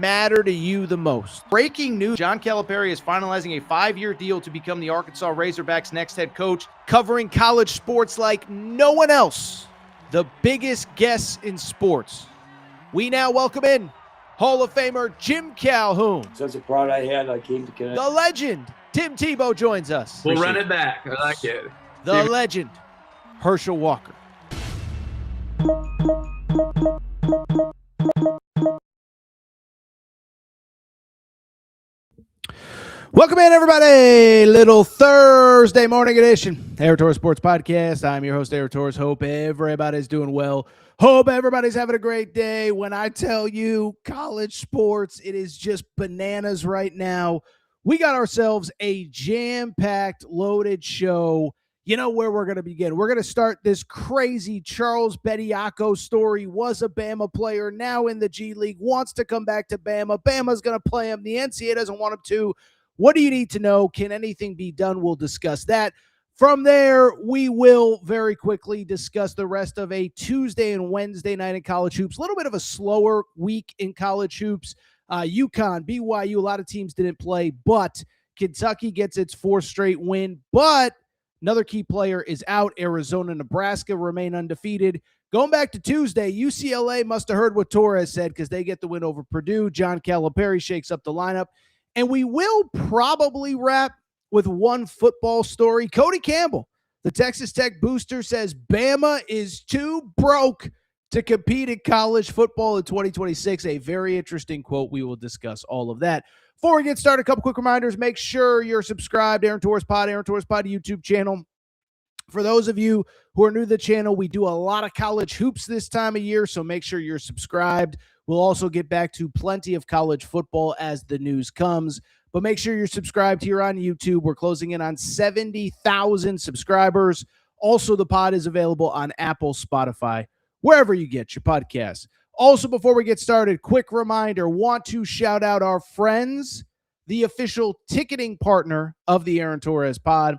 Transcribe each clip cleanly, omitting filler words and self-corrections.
matter to you the most? Breaking news, John Calipari is finalizing a 5-year deal to become the Arkansas Razorbacks' next head coach, covering college sports like no one else. The biggest guests in sports. We now welcome in Hall of Famer Jim Calhoun. Such a pride I had, I came to connect. The legend, Tim Tebow, joins us. We'll run it back. I like it. The legend, Herschel Walker. Welcome in, everybody. Little Thursday morning edition, Aaron Torres Sports Podcast. I'm your host, Aaron Torres. Hope everybody's doing well. Hope everybody's having a great day. When I tell you college sports, it is just bananas right now. We got ourselves a jam-packed, loaded show. You know where we're going to begin. We're going to start this crazy Charles Bediako story. Was a Bama player, now in the G League, wants to come back to Bama. Bama's going to play him. The NCAA doesn't want him to. What do you need to know? Can anything be done? We'll discuss that. From there, we will very quickly discuss the rest of a Tuesday and Wednesday night in college hoops. A little bit of a slower week in college hoops. UConn, BYU, a lot of teams didn't play, but Kentucky gets its fourth straight win. But another key player is out. Arizona, Nebraska remain undefeated. Going back to Tuesday, UCLA must have heard what Torres said because they get the win over Purdue. John Calipari shakes up the lineup. And we will probably wrap with one football story. Cody Campbell, the Texas Tech booster, says Bama is too broke to compete in college football in 2026. A very interesting quote. We will discuss all of that. Before we get started, a couple quick reminders. Make sure you're subscribed. Aaron Torres Pod YouTube channel. For those of you who are new to the channel, we do a lot of college hoops this time of year, so make sure you're subscribed. We'll also get back to plenty of college football as the news comes, but make sure you're subscribed here on YouTube. We're closing in on 70,000 subscribers. Also, the pod is available on Apple, Spotify, wherever you get your podcasts. Also, before we get started, quick reminder, want to shout out our friends, the official ticketing partner of the Aaron Torres Pod.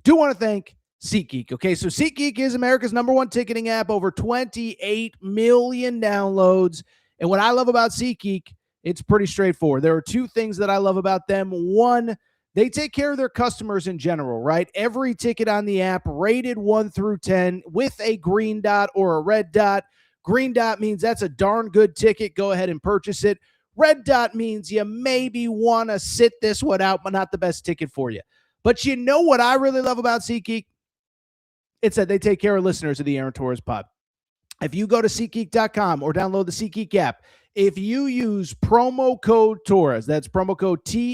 Do want to thank SeatGeek. Okay, so SeatGeek is America's #1 ticketing app, over 28 million downloads. And what I love about SeatGeek, it's pretty straightforward. There are two things that I love about them. One, they take care of their customers in general, right? Every ticket on the app rated 1 through 10 with a green dot or a red dot. Green dot means that's a darn good ticket. Go ahead and purchase it. Red dot means you maybe want to sit this one out, but not the best ticket for you. But you know what I really love about SeatGeek? It's that they take care of listeners of the Aaron Torres Pod. If you go to SeatGeek.com or download the SeatGeek app, if you use promo code Torres, that's promo code TORRES,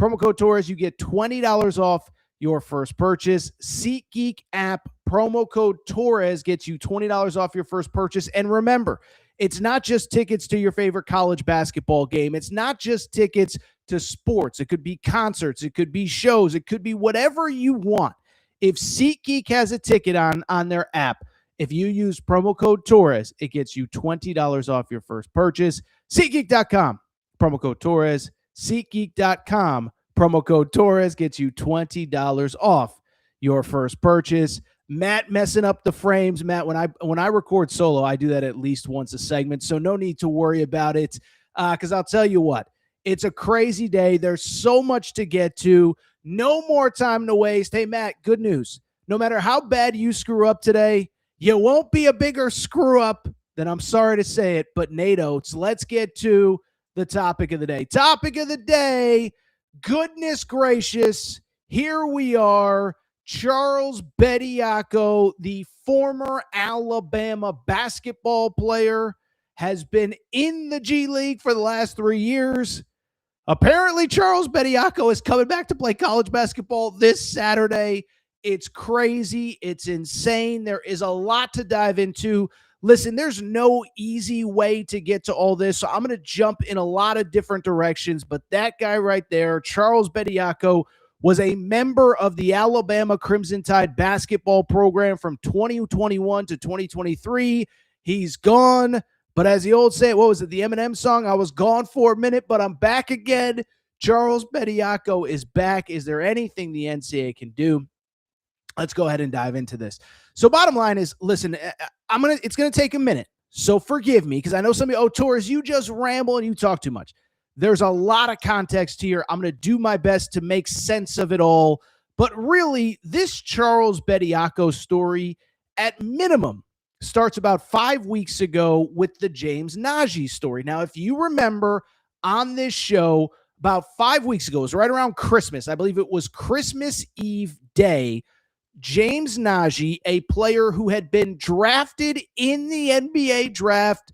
promo code Torres, you get $20 off your first purchase. SeatGeek app, promo code Torres gets you $20 off your first purchase. And remember, it's not just tickets to your favorite college basketball game. It's not just tickets to sports. It could be concerts. It could be shows. It could be whatever you want. If SeatGeek has a ticket on their app, if you use promo code Torres, it gets you $20 off your first purchase. SeatGeek.com, promo code Torres. SeatGeek.com, promo code Torres gets you $20 off your first purchase. Matt messing up the frames. Matt, when I record solo, I do that at least once a segment, so no need to worry about it because I'll tell you what, it's a crazy day. There's so much to get to. No more time to waste. Hey, Matt, good news. No matter how bad you screw up today, you won't be a bigger screw up than, I'm sorry to say it, but Nate Oates. Let's get to the topic of the day. Topic of the day, goodness gracious, here we are. Charles Bediako, the former Alabama basketball player, has been in the G League for the last 3 years. Apparently, Charles Bediako is coming back to play college basketball this Saturday. It's crazy. It's insane. There is a lot to dive into. Listen, there's no easy way to get to all this, so I'm going to jump in a lot of different directions, but that guy right there, Charles Bediako, was a member of the Alabama Crimson Tide basketball program from 2021 to 2023. He's gone. But as the old say, what was it, the Eminem song? I was gone for a minute, but I'm back again. Charles Bediako is back. Is there anything the NCAA can do? Let's go ahead and dive into this. So bottom line is, listen, it's going to take a minute. So forgive me, because I know some of you, Torres, you just ramble and you talk too much. There's a lot of context here. I'm going to do my best to make sense of it all. But really, this Charles Bediako story, at minimum, starts about 5 weeks ago with the James Najee story. Now, if you remember on this show, about 5 weeks ago, it was right around Christmas. I believe it was Christmas Eve day. James Najee, a player who had been drafted in the NBA draft,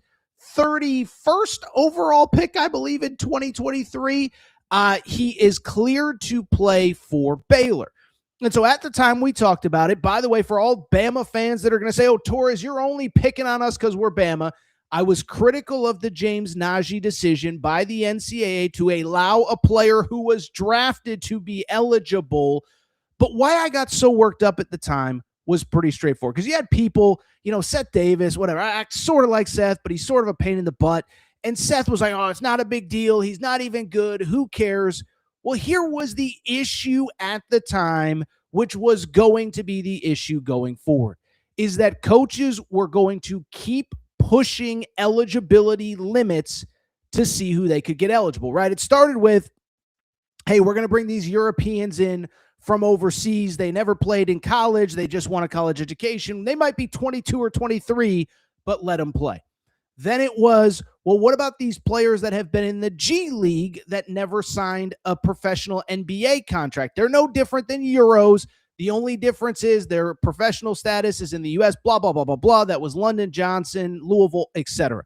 31st overall pick, I believe, in 2023. He is cleared to play for Baylor. And so at the time we talked about it, by the way, for all Bama fans that are going to say, oh, Torres, you're only picking on us because we're Bama. I was critical of the James Najee decision by the NCAA to allow a player who was drafted to be eligible. But why I got so worked up at the time was pretty straightforward, because you had people, Seth Davis, whatever. I act sort of like Seth, but he's sort of a pain in the butt. And Seth was like, oh, it's not a big deal. He's not even good. Who cares? Well, here was the issue at the time, which was going to be the issue going forward, is that coaches were going to keep pushing eligibility limits to see who they could get eligible, right? It started with, hey, we're going to bring these Europeans in from overseas. They never played in college. They just want a college education. They might be 22 or 23, but let them play. Then it was, well, what about these players that have been in the G League that never signed a professional NBA contract? They're no different than Euros. The only difference is their professional status is in the U.S., blah, blah, blah, blah, blah. That was London, Johnson, Louisville, etc.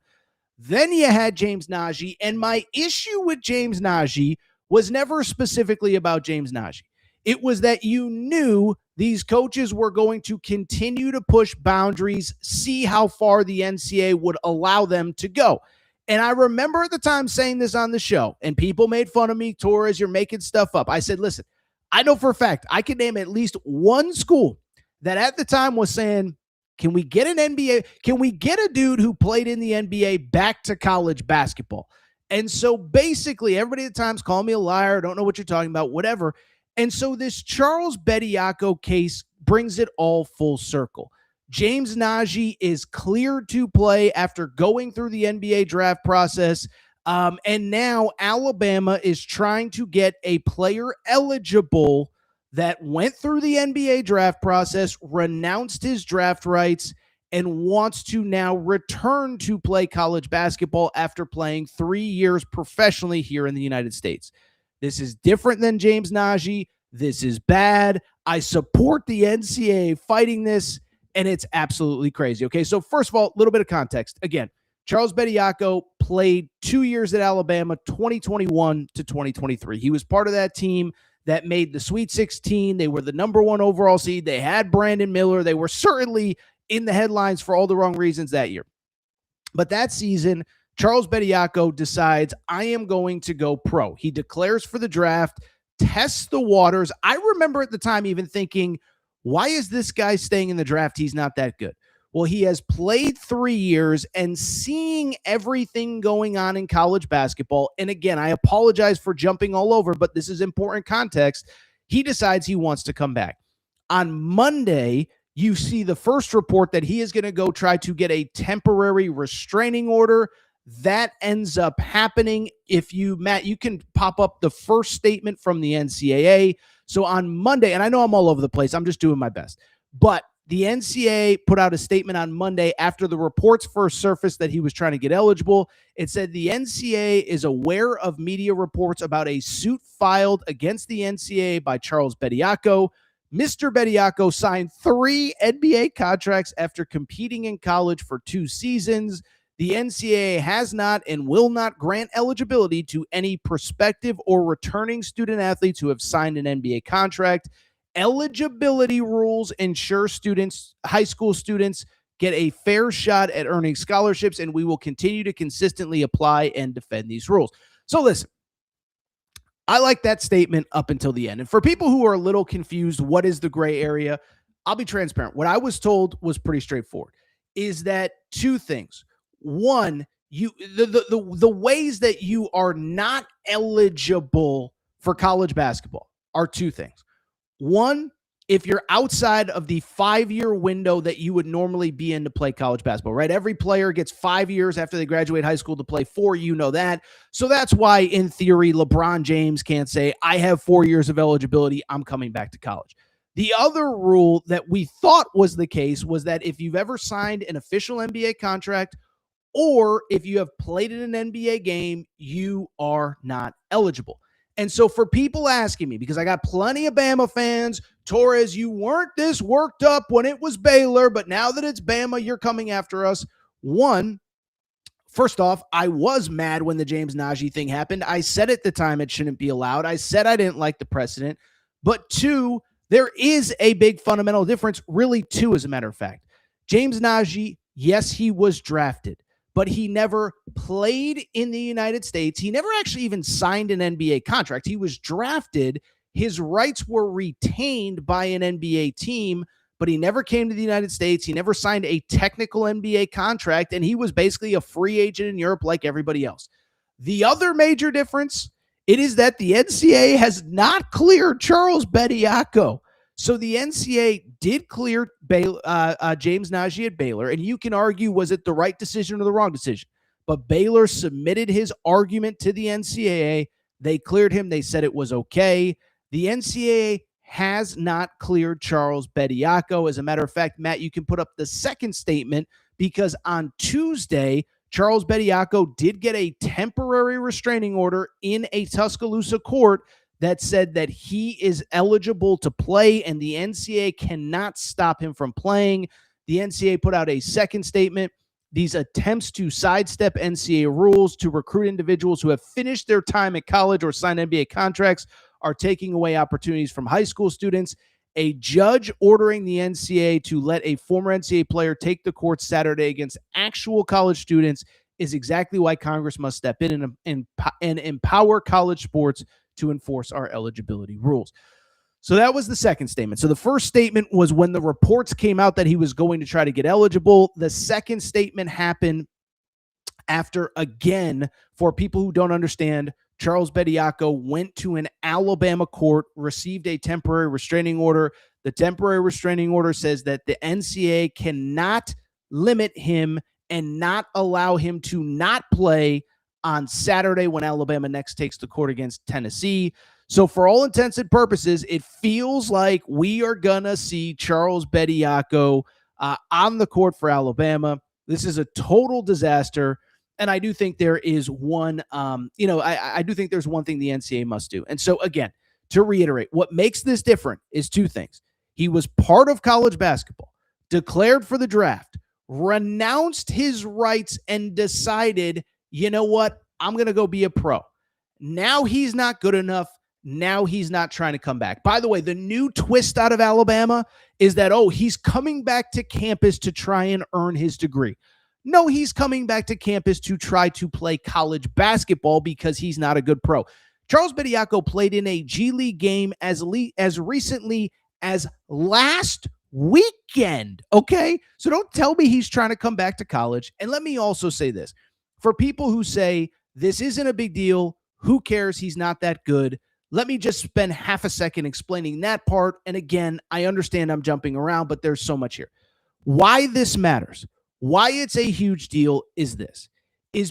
Then you had James Najee, and my issue with James Najee was never specifically about James Najee. It was that you knew these coaches were going to continue to push boundaries, see how far the NCAA would allow them to go. And I remember at the time saying this on the show, and people made fun of me, Torres, you're making stuff up. I said, listen, I know for a fact I can name at least one school that at the time was saying, can we get an NBA? Can we get a dude who played in the NBA back to college basketball? And so basically everybody at the time's calling me a liar, don't know what you're talking about, whatever. And so this Charles Bediako case brings it all full circle. James Najee is cleared to play after going through the NBA draft process. And now Alabama is trying to get a player eligible that went through the NBA draft process, renounced his draft rights, and wants to now return to play college basketball after playing 3 years professionally here in the United States. This is different than James Najee. This is bad. I support the NCAA fighting this, and it's absolutely crazy. Okay, so first of all, a little bit of context. Again, Charles Bediako played 2 years at Alabama, 2021 to 2023. He was part of that team that made the Sweet 16. They were the number 1 overall seed. They had Brandon Miller. They were certainly in the headlines for all the wrong reasons that year. But that season, Charles Bediako decides, I am going to go pro. He declares for the draft, tests the waters. I remember at the time even thinking, why is this guy staying in the draft? He's not that good. Well, he has played 3 years and seeing everything going on in college basketball. And again, I apologize for jumping all over, but this is important context. He decides he wants to come back. On Monday, you see the first report that he is going to go try to get a temporary restraining order. That ends up happening. Matt, you can pop up the first statement from the NCAA. So on Monday, and I know I'm all over the place, I'm just doing my best, but the NCAA put out a statement on Monday after the reports first surfaced that he was trying to get eligible. It said the NCAA is aware of media reports about a suit filed against the NCAA by Charles Bediako. Mr. Bediako signed 3 NBA contracts after competing in college for 2 seasons. The NCAA has not and will not grant eligibility to any prospective or returning student athletes who have signed an NBA contract. Eligibility rules ensure high school students, get a fair shot at earning scholarships, and we will continue to consistently apply and defend these rules. So listen, I like that statement up until the end. And for people who are a little confused, what is the gray area? I'll be transparent. What I was told was pretty straightforward, is that 2 things. One, the ways that you are not eligible for college basketball are 2 things. One, if you're outside of the 5-year window that you would normally be in to play college basketball, right? Every player gets 5 years after they graduate high school to play 4. You know that. So that's why, in theory, LeBron James can't say, I have 4 years of eligibility, I'm coming back to college. The other rule that we thought was the case was that if you've ever signed an official NBA contract or if you have played in an NBA game, you are not eligible. And so for people asking me, because I got plenty of Bama fans, Torres, you weren't this worked up when it was Baylor, but now that it's Bama, you're coming after us. One, first off, I was mad when the James Najee thing happened. I said at the time it shouldn't be allowed. I said I didn't like the precedent. But two, there is a big fundamental difference, really two, as a matter of fact. James Najee, yes, he was drafted, but he never played in the United States. He never actually even signed an NBA contract. He was drafted. His rights were retained by an NBA team, but he never came to the United States. He never signed a technical NBA contract, and he was basically a free agent in Europe like everybody else. The other major difference, it is that the NCAA has not cleared Charles Bediako. So the NCAA did clear James Najee at Baylor, and you can argue, was it the right decision or the wrong decision? But Baylor submitted his argument to the NCAA. They cleared him. They said it was okay. The NCAA has not cleared Charles Bediako. As a matter of fact, Matt, you can put up the second statement because on Tuesday, Charles Bediako did get a temporary restraining order in a Tuscaloosa court that said that he is eligible to play and the NCAA cannot stop him from playing. The NCAA put out a second statement. These attempts to sidestep NCAA rules to recruit individuals who have finished their time at college or signed NBA contracts are taking away opportunities from high school students. A judge ordering the NCAA to let a former NCAA player take the court Saturday against actual college students is exactly why Congress must step in and empower college sports to enforce our eligibility rules. So that was the second statement. So the first statement was when the reports came out that he was going to try to get eligible. The second statement happened after, again, for people who don't understand, Charles Bediako went to an Alabama court, received a temporary restraining order. The temporary restraining order says that the NCAA cannot limit him and not allow him to not play on Saturday when Alabama next takes the court against Tennessee. So for all intents and purposes, it feels like we are going to see Charles Bediako on the court for Alabama. This is a total disaster. And I do think there is one, I do think there's one thing the NCAA must do. And so again, to reiterate, what makes this different is two things. He was part of college basketball, declared for the draft, renounced his rights, and decided, you know what, I'm going to go be a pro. Now he's not good enough. Now he's not trying to come back. By the way, the new twist out of Alabama is that, he's coming back to campus to try and earn his degree. No, he's coming back to campus to try to play college basketball because he's not a good pro. Charles Bediako played in a G League game as recently as last weekend, okay? So don't tell me he's trying to come back to college. And let me also say this. For people who say, this isn't a big deal, who cares, he's not that good, let me just spend half a second explaining that part. And again, I understand I'm jumping around, but there's so much here. Why this matters, why it's a huge deal is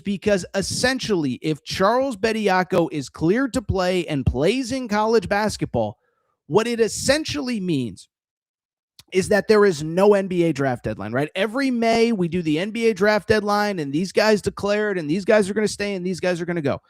because essentially if Charles Bediako is cleared to play and plays in college basketball, what it essentially means is that there is no NBA draft deadline, right? Every May we do the NBA draft deadline and these guys declared and these guys are going to stay and these guys are going to go.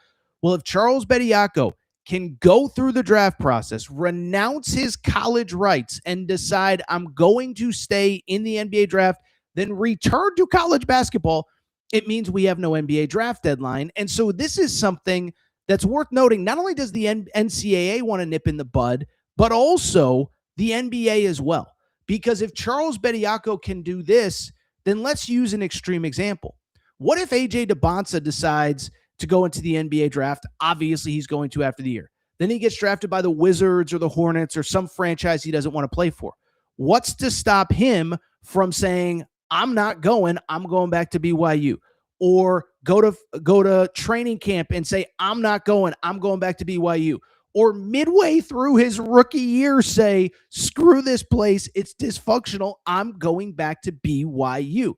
Well, if Charles Bediako can go through the draft process, renounce his college rights and decide I'm going to stay in the NBA draft, then return to college basketball, it means we have no NBA draft deadline. And so this is something that's worth noting. Not only does the NCAA want to nip in the bud, but also the NBA as well. Because if Charles Bediako can do this, then let's use an extreme example. What if AJ DeBonsa decides to go into the NBA draft? Obviously, he's going to after the year. Then he gets drafted by the Wizards or the Hornets or some franchise he doesn't want to play for. What's to stop him from saying, I'm not going, I'm going back to BYU? Or go to training camp and say, I'm not going, I'm going back to BYU. or midway through his rookie year say, screw this place, it's dysfunctional, I'm going back to BYU.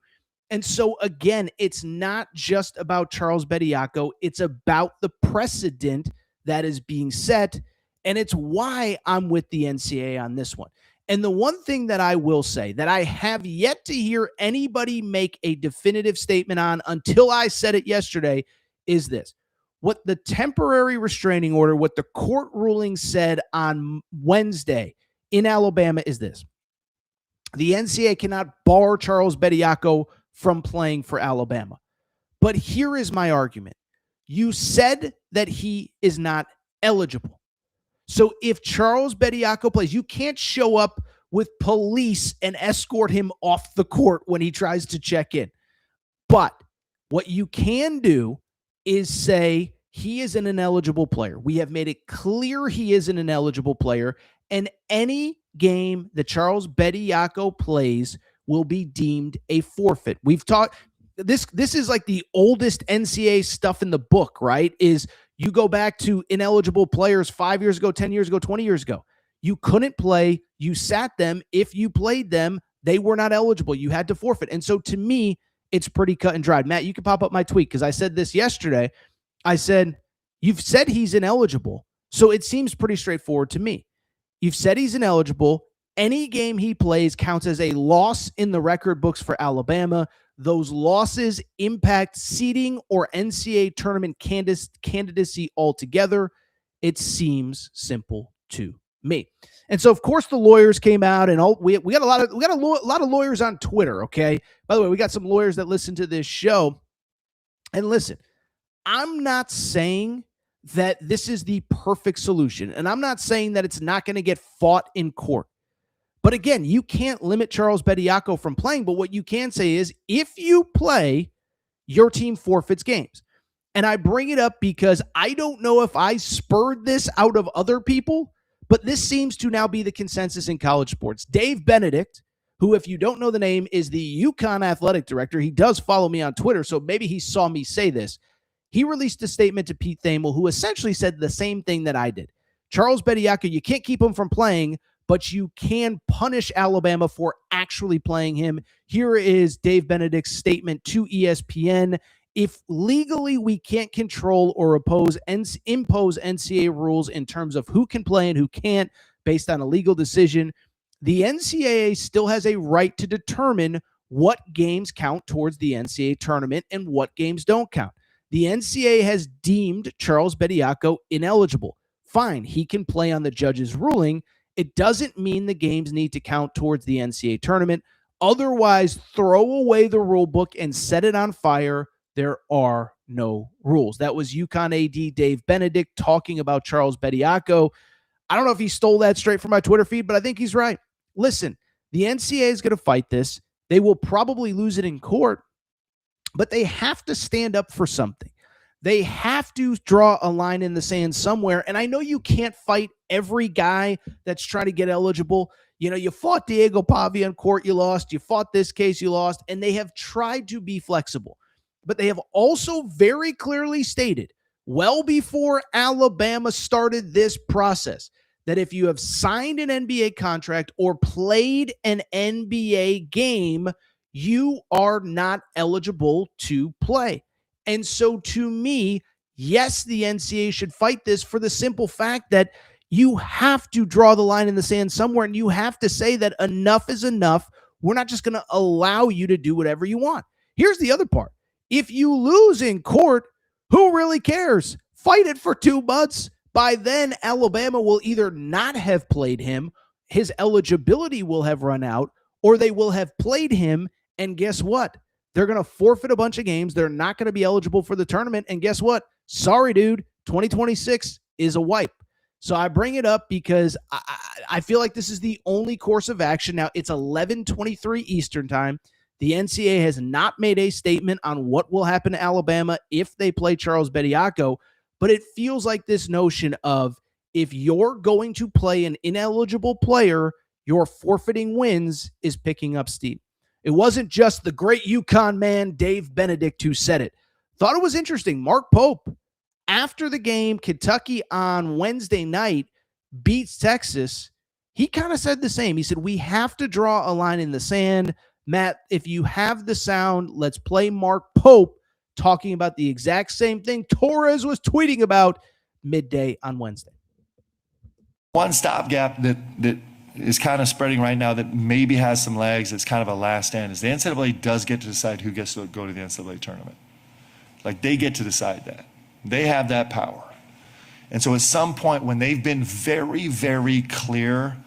And so, again, it's not just about Charles Bediako. It's about the precedent that is being set, and it's why I'm with the NCAA on this one. And the one thing that I will say that I have yet to hear anybody make a definitive statement on until I said it yesterday is this. What the temporary restraining order, what the court ruling said on Wednesday in Alabama is this. The NCAA cannot bar Charles Bediako from playing for Alabama. But here is my argument. You said that he is not eligible. So if Charles Bediako plays, you can't show up with police and escort him off the court when he tries to check in. But what you can do is say he is an ineligible player. We have made it clear he is an ineligible player, and any game that Charles Bediako plays will be deemed a forfeit. We've talked this is like the oldest NCAA stuff in the book, right? Is you go back to ineligible players 5 years ago, 10 years ago, 20 years ago. You couldn't play. You sat them. If you played them, they were not eligible. You had to forfeit. And so to me, it's pretty cut and dried. Matt, you can pop up my tweet because I said this yesterday. I said, you've said he's ineligible. So it seems pretty straightforward to me. You've said he's ineligible. Any game he plays counts as a loss in the record books for Alabama. Those losses impact seeding or NCAA tournament candidacy altogether. It seems simple to me. And so, of course, the lawyers came out, and we got a lot of lawyers on Twitter. Okay. By the way, we got some lawyers that listen to this show. And listen, I'm not saying that this is the perfect solution, and I'm not saying that it's not going to get fought in court. But again, you can't limit Charles Bediako from playing. But what you can say is if you play, your team forfeits games. And I bring it up because I don't know if I spurred this out of other people, but this seems to now be the consensus in college sports. Dave Benedict, who, if you don't know the name, is the UConn athletic director. He does follow me on Twitter, so maybe he saw me say this. He released a statement to Pete Thamel, who essentially said the same thing that I did. Charles Bediako, you can't keep him from playing, but you can punish Alabama for actually playing him. Here is Dave Benedict's statement to ESPN. If legally we can't control or impose NCAA rules in terms of who can play and who can't based on a legal decision, the NCAA still has a right to determine what games count towards the NCAA tournament and what games don't count. The NCAA has deemed Charles Bediako ineligible. Fine, he can play on the judge's ruling. It doesn't mean the games need to count towards the NCAA tournament. Otherwise, throw away the rule book and set it on fire. There are no rules. That was UConn AD Dave Benedict talking about Charles Bediako. I don't know if he stole that straight from my Twitter feed, but I think he's right. Listen, the NCAA is going to fight this. They will probably lose it in court, but they have to stand up for something. They have to draw a line in the sand somewhere. And I know you can't fight every guy that's trying to get eligible. You know, you fought Diego Pavia in court, you lost. You fought this case, you lost. And they have tried to be flexible. But they have also very clearly stated, well before Alabama started this process, that if you have signed an NBA contract or played an NBA game, you are not eligible to play. And so to me, yes, the NCAA should fight this for the simple fact that you have to draw the line in the sand somewhere, and you have to say that enough is enough. We're not just going to allow you to do whatever you want. Here's the other part. If you lose in court, who really cares? Fight it for 2 months. By then, Alabama will either not have played him, his eligibility will have run out, or they will have played him, and guess what? They're going to forfeit a bunch of games. They're not going to be eligible for the tournament. And guess what? Sorry, dude. 2026 is a wipe. So I bring it up because I feel like this is the only course of action. Now, it's 11:23 Eastern time. The NCAA has not made a statement on what will happen to Alabama if they play Charles Bediako, but it feels like this notion of if you're going to play an ineligible player, your forfeiting wins is picking up steam. It wasn't just the great UConn man, Dave Benedict, who said it. Thought it was interesting. Mark Pope After the game, Kentucky on Wednesday night beats Texas. He kind of said the same. He said, we have to draw a line in the sand. Matt, if you have the sound, let's play Mark Pope talking about the exact same thing Torres was tweeting about midday on Wednesday. One stopgap that is kind of spreading right now that maybe has some legs, it's kind of a last stand, is the NCAA does get to decide who gets to go to the NCAA tournament. Like, they get to decide that. They have that power. And so at some point when they've been very, very clear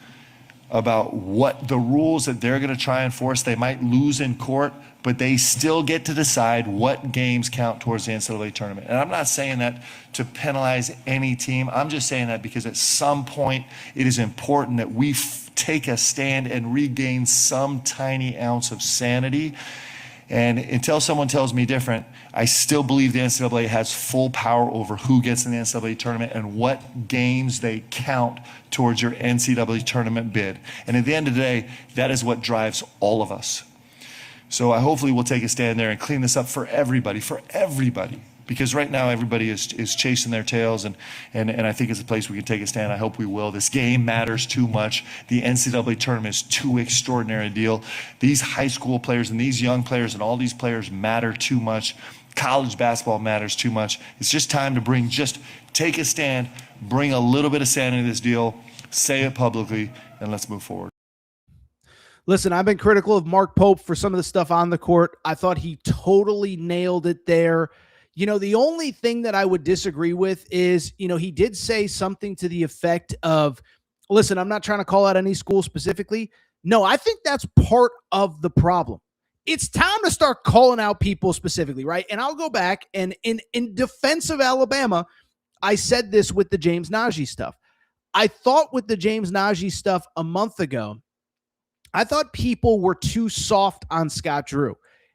about what the rules that they're going to try and enforce, they might lose in court, but they still get to decide what games count towards the NCAA tournament. And I'm not saying that to penalize any team. I'm just saying that because at some point it is important that we take a stand and regain some tiny ounce of sanity. And until someone tells me different, I still believe the NCAA has full power over who gets in the NCAA tournament and what games they count towards your NCAA tournament bid. And at the end of the day, that is what drives all of us. So I hopefully we'll take a stand there and clean this up for everybody. Because right now everybody is chasing their tails, and I think it's a place we can take a stand. I hope we will. This game matters too much. The NCAA tournament is too extraordinary a deal. These high school players and these young players and all these players matter too much. College basketball matters too much. It's just time to take a stand, bring a little bit of sanity to this deal, say it publicly, and let's move forward. Listen, I've been critical of Mark Pope for some of the stuff on the court. I thought he totally nailed it there. You know, the only thing that I would disagree with is, you know, he did say something to the effect of, listen, I'm not trying to call out any school specifically. No, I think that's part of the problem. It's time to start calling out people specifically, right? And I'll go back and in defense of Alabama, I said this with the James Najee stuff. I thought with the James Najee stuff a month ago, I thought people were too soft on Scott Drew.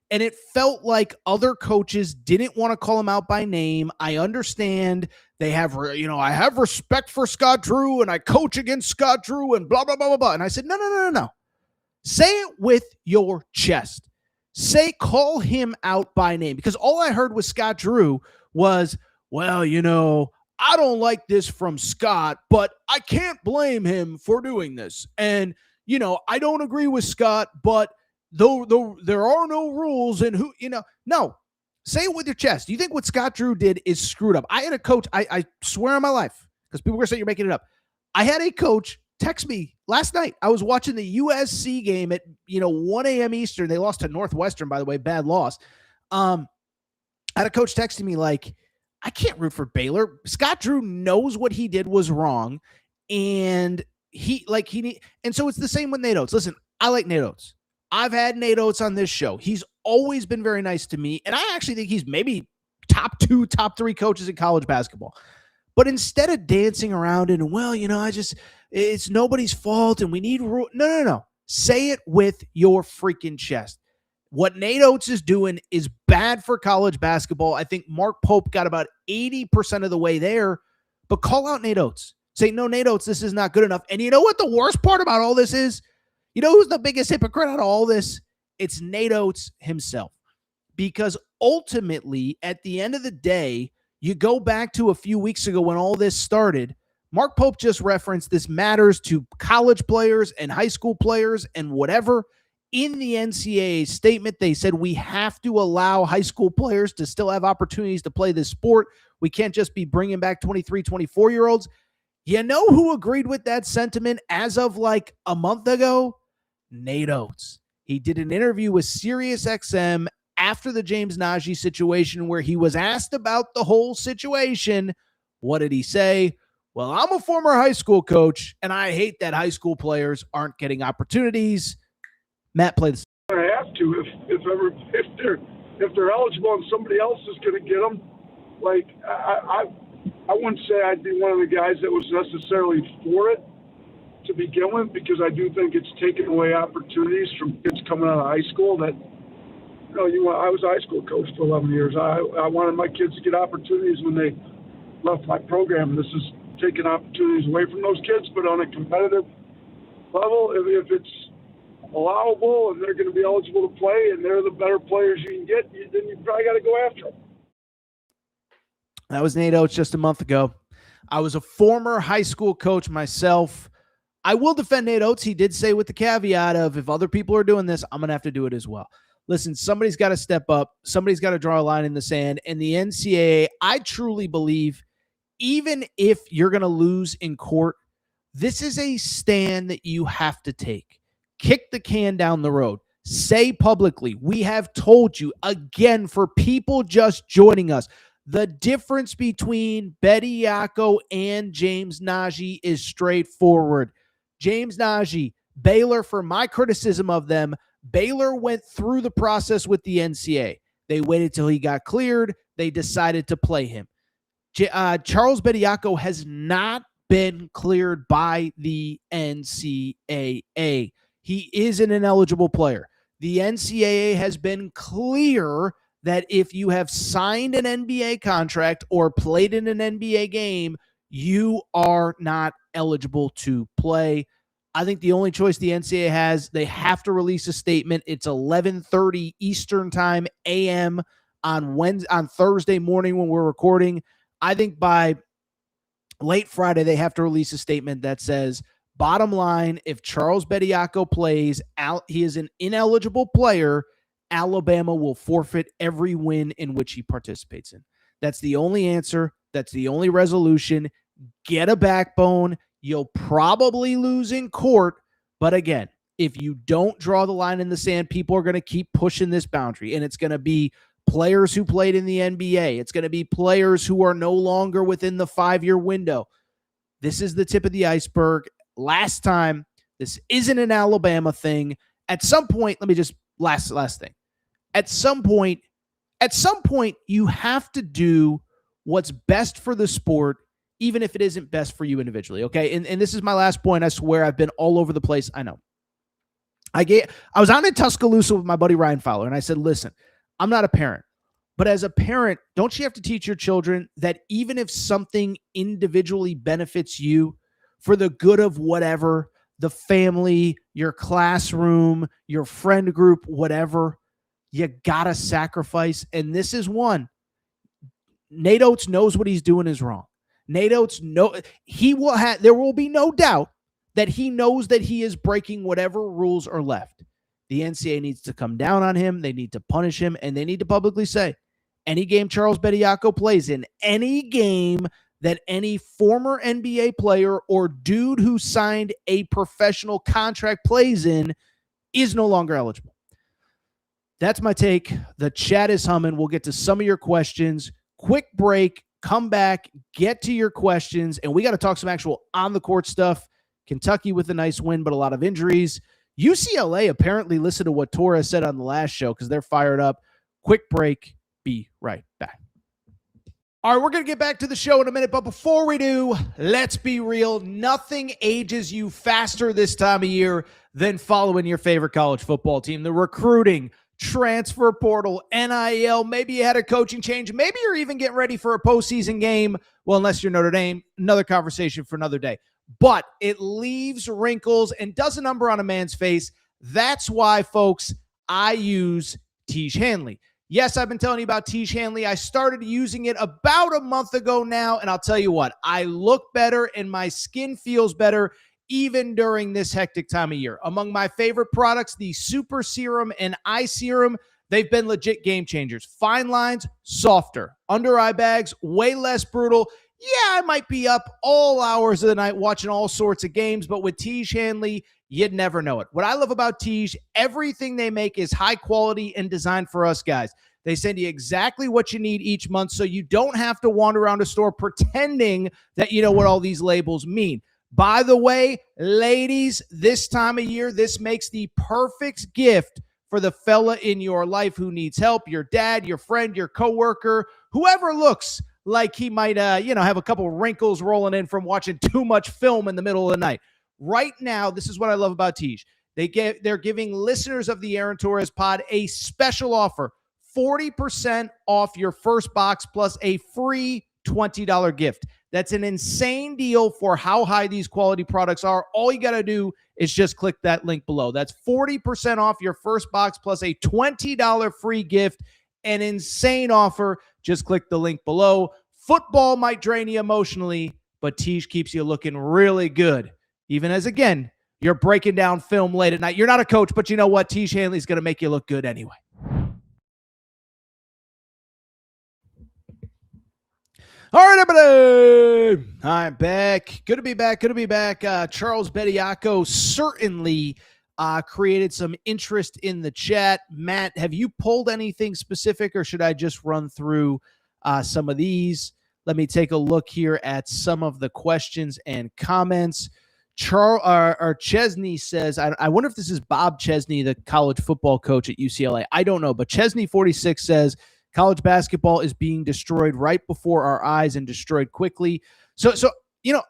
And it felt like other coaches didn't want to call him out by name. I understand they have, I have respect for Scott Drew and I coach against Scott Drew and blah, blah, blah, blah, blah. And I said, no. Say it with your chest. Call him out by name. Because all I heard with Scott Drew was, well, I don't like this from Scott, but I can't blame him for doing this. And, I don't agree with Scott, but though there are no rules and no, say it with your chest. Do you think what Scott Drew did is screwed up? I had a coach, I swear on my life, because people were going to say you're making it up. I had a coach text me last night. I was watching the USC game at, 1 a.m. Eastern. They lost to Northwestern, by the way, bad loss. I had a coach texting me like, I can't root for Baylor. Scott Drew knows what he did was wrong. And and so it's the same with Nate Oates. Listen, I like Nate Oates. I've had Nate Oates on this show. He's always been very nice to me. And I actually think he's maybe top 2, top 3 coaches in college basketball. But instead of dancing around and, it's nobody's fault and we need rule. No. Say it with your freaking chest. What Nate Oates is doing is bad for college basketball. I think Mark Pope got about 80% of the way there, but call out Nate Oates. Say, no, Nate Oates, this is not good enough. And you know what the worst part about all this is? You know who's the biggest hypocrite out of all this? It's Nate Oates himself. Because ultimately, at the end of the day, you go back to a few weeks ago when all this started, Mark Pope just referenced this matters to college players and high school players and whatever. In the NCAA statement, they said we have to allow high school players to still have opportunities to play this sport. We can't just be bringing back 23, 24-year-olds. You know who agreed with that sentiment as of like a month ago? Nate Oates. He did an interview with SiriusXM after the James Najee situation where he was asked about the whole situation. What did he say? Well, I'm a former high school coach, and I hate that high school players aren't getting opportunities. Matt, play this. I have to if they're eligible and somebody else is going to get them. Like I wouldn't say I'd be one of the guys that was necessarily for it to begin with, because I do think it's taken away opportunities from kids coming out of high school that, I was a high school coach for 11 years. I wanted my kids to get opportunities when they left my program. This is taking opportunities away from those kids, but on a competitive level, if it's allowable and they're going to be eligible to play and they're the better players you can get, then you probably got to go after them. That was Nate Oates just a month ago. I was a former high school coach myself. I will defend Nate Oates. He did say with the caveat of if other people are doing this, I'm going to have to do it as well. Listen, somebody's got to step up. Somebody's got to draw a line in the sand. And the NCAA, I truly believe, even if you're going to lose in court, this is a stand that you have to take. Kick the can down the road. Say publicly, we have told you, again, for people just joining us, the difference between Bediako and James Najee is straightforward. James Najee, Baylor, for my criticism of them, Baylor went through the process with the NCAA. They waited till he got cleared. They decided to play him. Charles Bediako has not been cleared by the NCAA. He is an ineligible player. The NCAA has been clear that if you have signed an NBA contract or played in an NBA game, you are not eligible to play. I think the only choice the NCAA has, they have to release a statement. It's 11:30 Eastern time a.m. on Thursday morning when we're recording. I think by late Friday, they have to release a statement that says, bottom line, if Charles Bediako plays, he is an ineligible player, Alabama will forfeit every win in which he participates in. That's the only answer. That's the only resolution. Get a backbone. You'll probably lose in court. But again, if you don't draw the line in the sand, people are going to keep pushing this boundary. And it's going to be players who played in the NBA. It's going to be players who are no longer within the 5-year window. This is the tip of the iceberg. Last time, this isn't an Alabama thing. At some point, let me just last thing. At some point, you have to do what's best for the sport, even if it isn't best for you individually. Okay. And this is my last point. I swear I've been all over the place. I know. I was out in Tuscaloosa with my buddy Ryan Fowler, and I said, listen, I'm not a parent, but as a parent, don't you have to teach your children that even if something individually benefits you for the good of whatever, the family, your classroom, your friend group, whatever, you got to sacrifice. And this is one. Nate Oates knows what he's doing is wrong. Nate Oates, there will be no doubt that he knows that he is breaking whatever rules are left. The NCAA needs to come down on him. They need to punish him, and they need to publicly say, any game Charles Bediako plays in, any game that any former NBA player or dude who signed a professional contract plays in is no longer eligible. That's my take. The chat is humming. We'll get to some of your questions. Quick break, come back, get to your questions, and we got to talk some actual on-the-court stuff. Kentucky with a nice win, but a lot of injuries. UCLA apparently listened to what Torres said on the last show because they're fired up. Quick break. Be right back. All right, we're going to get back to the show in a minute, but before we do, let's be real. Nothing ages you faster this time of year than following your favorite college football team. The recruiting, transfer portal, NIL, maybe you had a coaching change, maybe you're even getting ready for a postseason game. Well, unless you're Notre Dame, another conversation for another day. But it leaves wrinkles and does a number on a man's face. That's why, folks, I use Tiege Hanley. Yes, I've been telling you about Tiege Hanley. I started using it about a month ago now, and I'll tell you what, I look better and my skin feels better even during this hectic time of year. Among my favorite products, the Super Serum and Eye Serum, they've been legit game changers. Fine lines, softer. Under eye bags, way less brutal. Yeah, I might be up all hours of the night watching all sorts of games, but with Tiege Hanley, you'd never know it. What I love about Tiege, everything they make is high quality and designed for us guys. They send you exactly what you need each month, so you don't have to wander around a store pretending that you know what all these labels mean. By the way, ladies, this time of year, this makes the perfect gift for the fella in your life who needs help, your dad, your friend, your coworker, whoever looks like he might have a couple wrinkles rolling in from watching too much film in the middle of the night. Right now, this is what I love about Tiege. They're giving listeners of the Aaron Torres pod a special offer, 40% off your first box plus a free $20 gift. That's an insane deal for how high these quality products are. All you got to do is just click that link below. That's 40% off your first box plus a $20 free gift. An insane offer. Just click the link below. Football might drain you emotionally, but Tiege keeps you looking really good. Even as, again, you're breaking down film late at night. You're not a coach, but you know what? Tiege Hanley's going to make you look good anyway. All right, everybody. I'm back. Good to be back. Charles Bediako certainly created some interest in the chat. Matt, have you pulled anything specific, or should I just run through some of these? Let me take a look here at some of the questions and comments. Chesney says, I wonder if this is Bob Chesney, the college football coach at UCLA. I don't know, but Chesney46 says, college basketball is being destroyed right before our eyes and destroyed quickly. So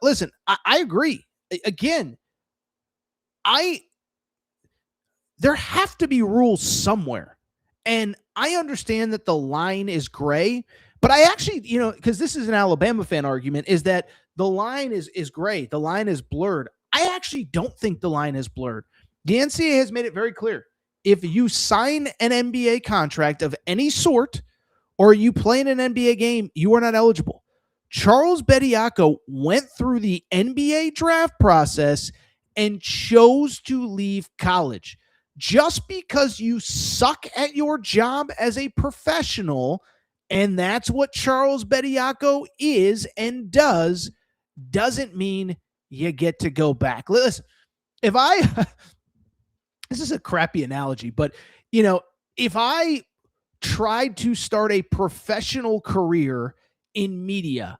listen, I agree. Again, there have to be rules somewhere. And I understand that the line is gray, but I actually, because this is an Alabama fan argument, is that the line is gray. The line is blurred. I actually don't think the line is blurred. The NCAA has made it very clear. If you sign an NBA contract of any sort, or you play in an NBA game, you are not eligible. Charles Bediako went through the NBA draft process and chose to leave college. Just because you suck at your job as a professional, and that's what Charles Bediako is and does, doesn't mean you get to go back. Listen, this is a crappy analogy, but if I tried to start a professional career in media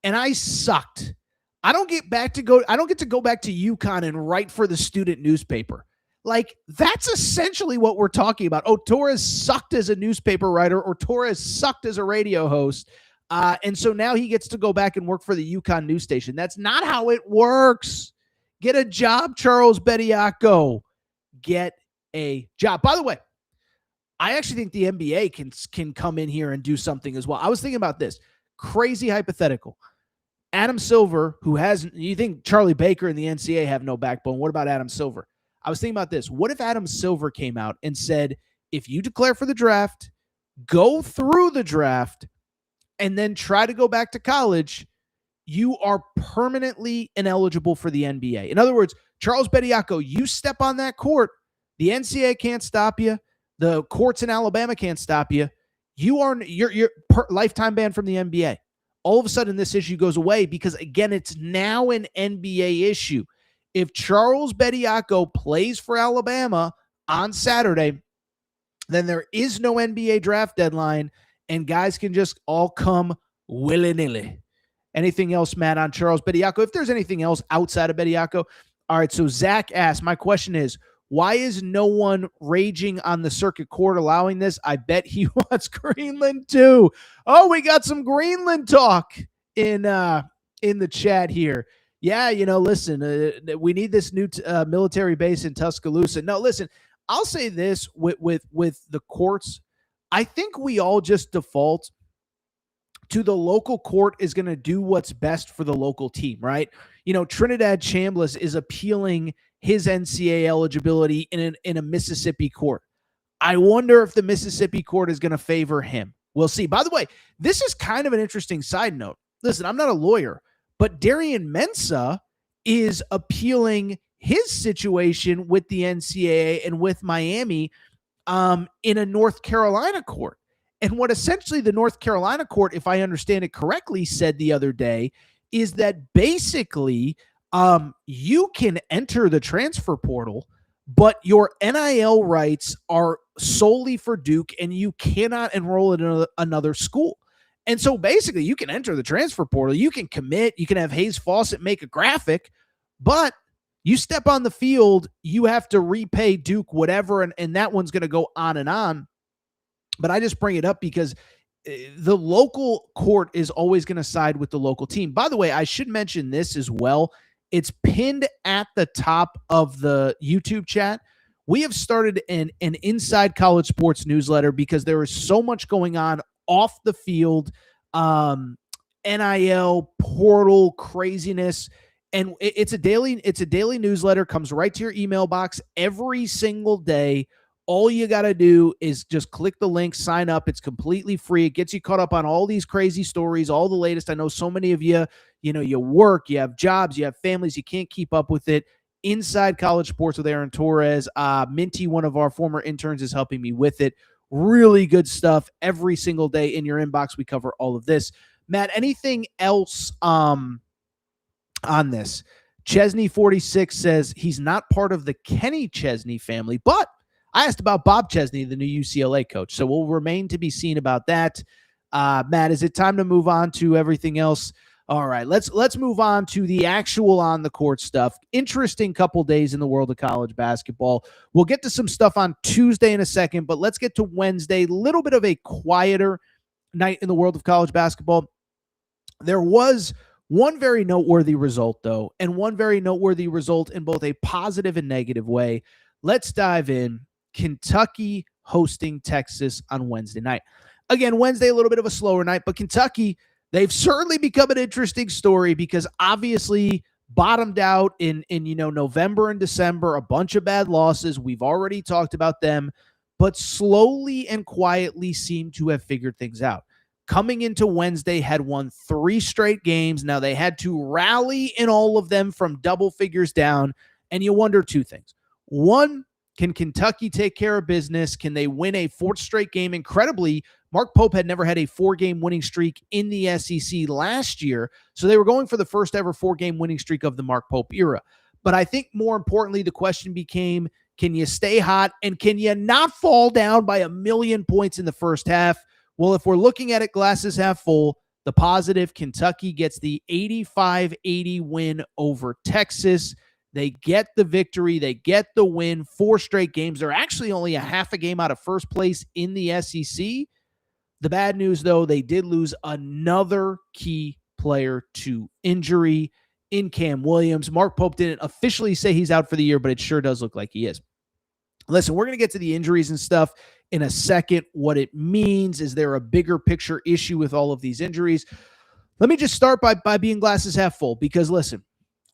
and I sucked, I don't get to go back to UConn and write for the student newspaper. Like, that's essentially what we're talking about. Oh, Torres sucked as a newspaper writer, or Torres sucked as a radio host. And so now he gets to go back and work for the UConn news station. That's not how it works. Get a job, Charles Bediako. Get a job. By the way, I actually think the NBA can come in here and do something as well. I was thinking about this. Crazy hypothetical. Adam Silver, you think Charlie Baker and the NCAA have no backbone. What about Adam Silver? I was thinking about this. What if Adam Silver came out and said, if you declare for the draft, go through the draft, and then try to go back to college, you are permanently ineligible for the NBA. In other words, Charles Bediako, you step on that court, the NCAA can't stop you. The courts in Alabama can't stop you. You're lifetime ban from the NBA. All of a sudden, this issue goes away because, again, it's now an NBA issue. If Charles Bediako plays for Alabama on Saturday, then there is no NBA draft deadline, and guys can just all come willy-nilly. Anything else, Matt, on Charles Bediako? If there's anything else outside of Bediako. All right, so Zach asked, my question is, why is no one raging on the circuit court allowing this? I bet he wants Greenland too. Oh, we got some Greenland talk in the chat here. Yeah, listen, we need this new military base in Tuscaloosa. No, listen, I'll say this with the courts. I think we all just default to the local court is going to do what's best for the local team, right? Trinidad Chambliss is appealing his NCAA eligibility in a Mississippi court. I wonder if the Mississippi court is going to favor him. We'll see. By the way, this is kind of an interesting side note. Listen, I'm not a lawyer, but Darian Mensah is appealing his situation with the NCAA and with Miami in a North Carolina court. And what essentially the North Carolina court, if I understand it correctly, said the other day is that basically you can enter the transfer portal, but your NIL rights are solely for Duke and you cannot enroll in another school. And so basically you can enter the transfer portal, you can commit, you can have Hayes Fawcett make a graphic, but you step on the field, you have to repay Duke whatever, and that one's going to go on and on. But I just bring it up because the local court is always going to side with the local team. By the way, I should mention this as well. It's pinned at the top of the YouTube chat. We have started an Inside College Sports newsletter because there is so much going on off the field, NIL, portal, craziness. And it's a daily newsletter, comes right to your email box every single day. All you got to do is just click the link, sign up. It's completely free. It gets you caught up on all these crazy stories, all the latest. I know so many of you, you work, you have jobs, you have families, you can't keep up with it. Inside College Sports with Aaron Torres. Minty, one of our former interns, is helping me with it. Really good stuff every single day in your inbox. We cover all of this. Matt, anything else on this? Chesney46 says he's not part of the Kenny Chesney family, but I asked about Bob Chesney, the new UCLA coach, so we'll remain to be seen about that. Matt, is it time to move on to everything else? All right, let's move on to the actual on-the-court stuff. Interesting couple days in the world of college basketball. We'll get to some stuff on Tuesday in a second, but let's get to Wednesday. A little bit of a quieter night in the world of college basketball. There was one very noteworthy result, though, and one very noteworthy result in both a positive and negative way. Let's dive in. Kentucky hosting Texas on Wednesday night. Again, Wednesday, a little bit of a slower night, but Kentucky, they've certainly become an interesting story because obviously bottomed out in November and December, a bunch of bad losses. We've already talked about them, but slowly and quietly seem to have figured things out. Coming into Wednesday, had won 3 straight games. Now they had to rally in all of them from double figures down, and you wonder 2 things. One, can Kentucky take care of business? Can they win a 4th straight game? Incredibly, Mark Pope had never had a 4-game winning streak in the SEC last year, so they were going for the first ever 4-game winning streak of the Mark Pope era. But I think more importantly, the question became, can you stay hot and can you not fall down by 1,000,000 points in the first half? Well, if we're looking at it glasses half full, the positive, Kentucky gets the 85-80 win over Texas. They get the victory. They get the win. 4 straight games. They're actually only a half a game out of first place in the SEC. The bad news, though, they did lose another key player to injury in Cam Williams. Mark Pope didn't officially say he's out for the year, but it sure does look like he is. Listen, we're going to get to the injuries and stuff in a second. What it means, is there a bigger picture issue with all of these injuries? Let me just start by being glasses half full, because listen,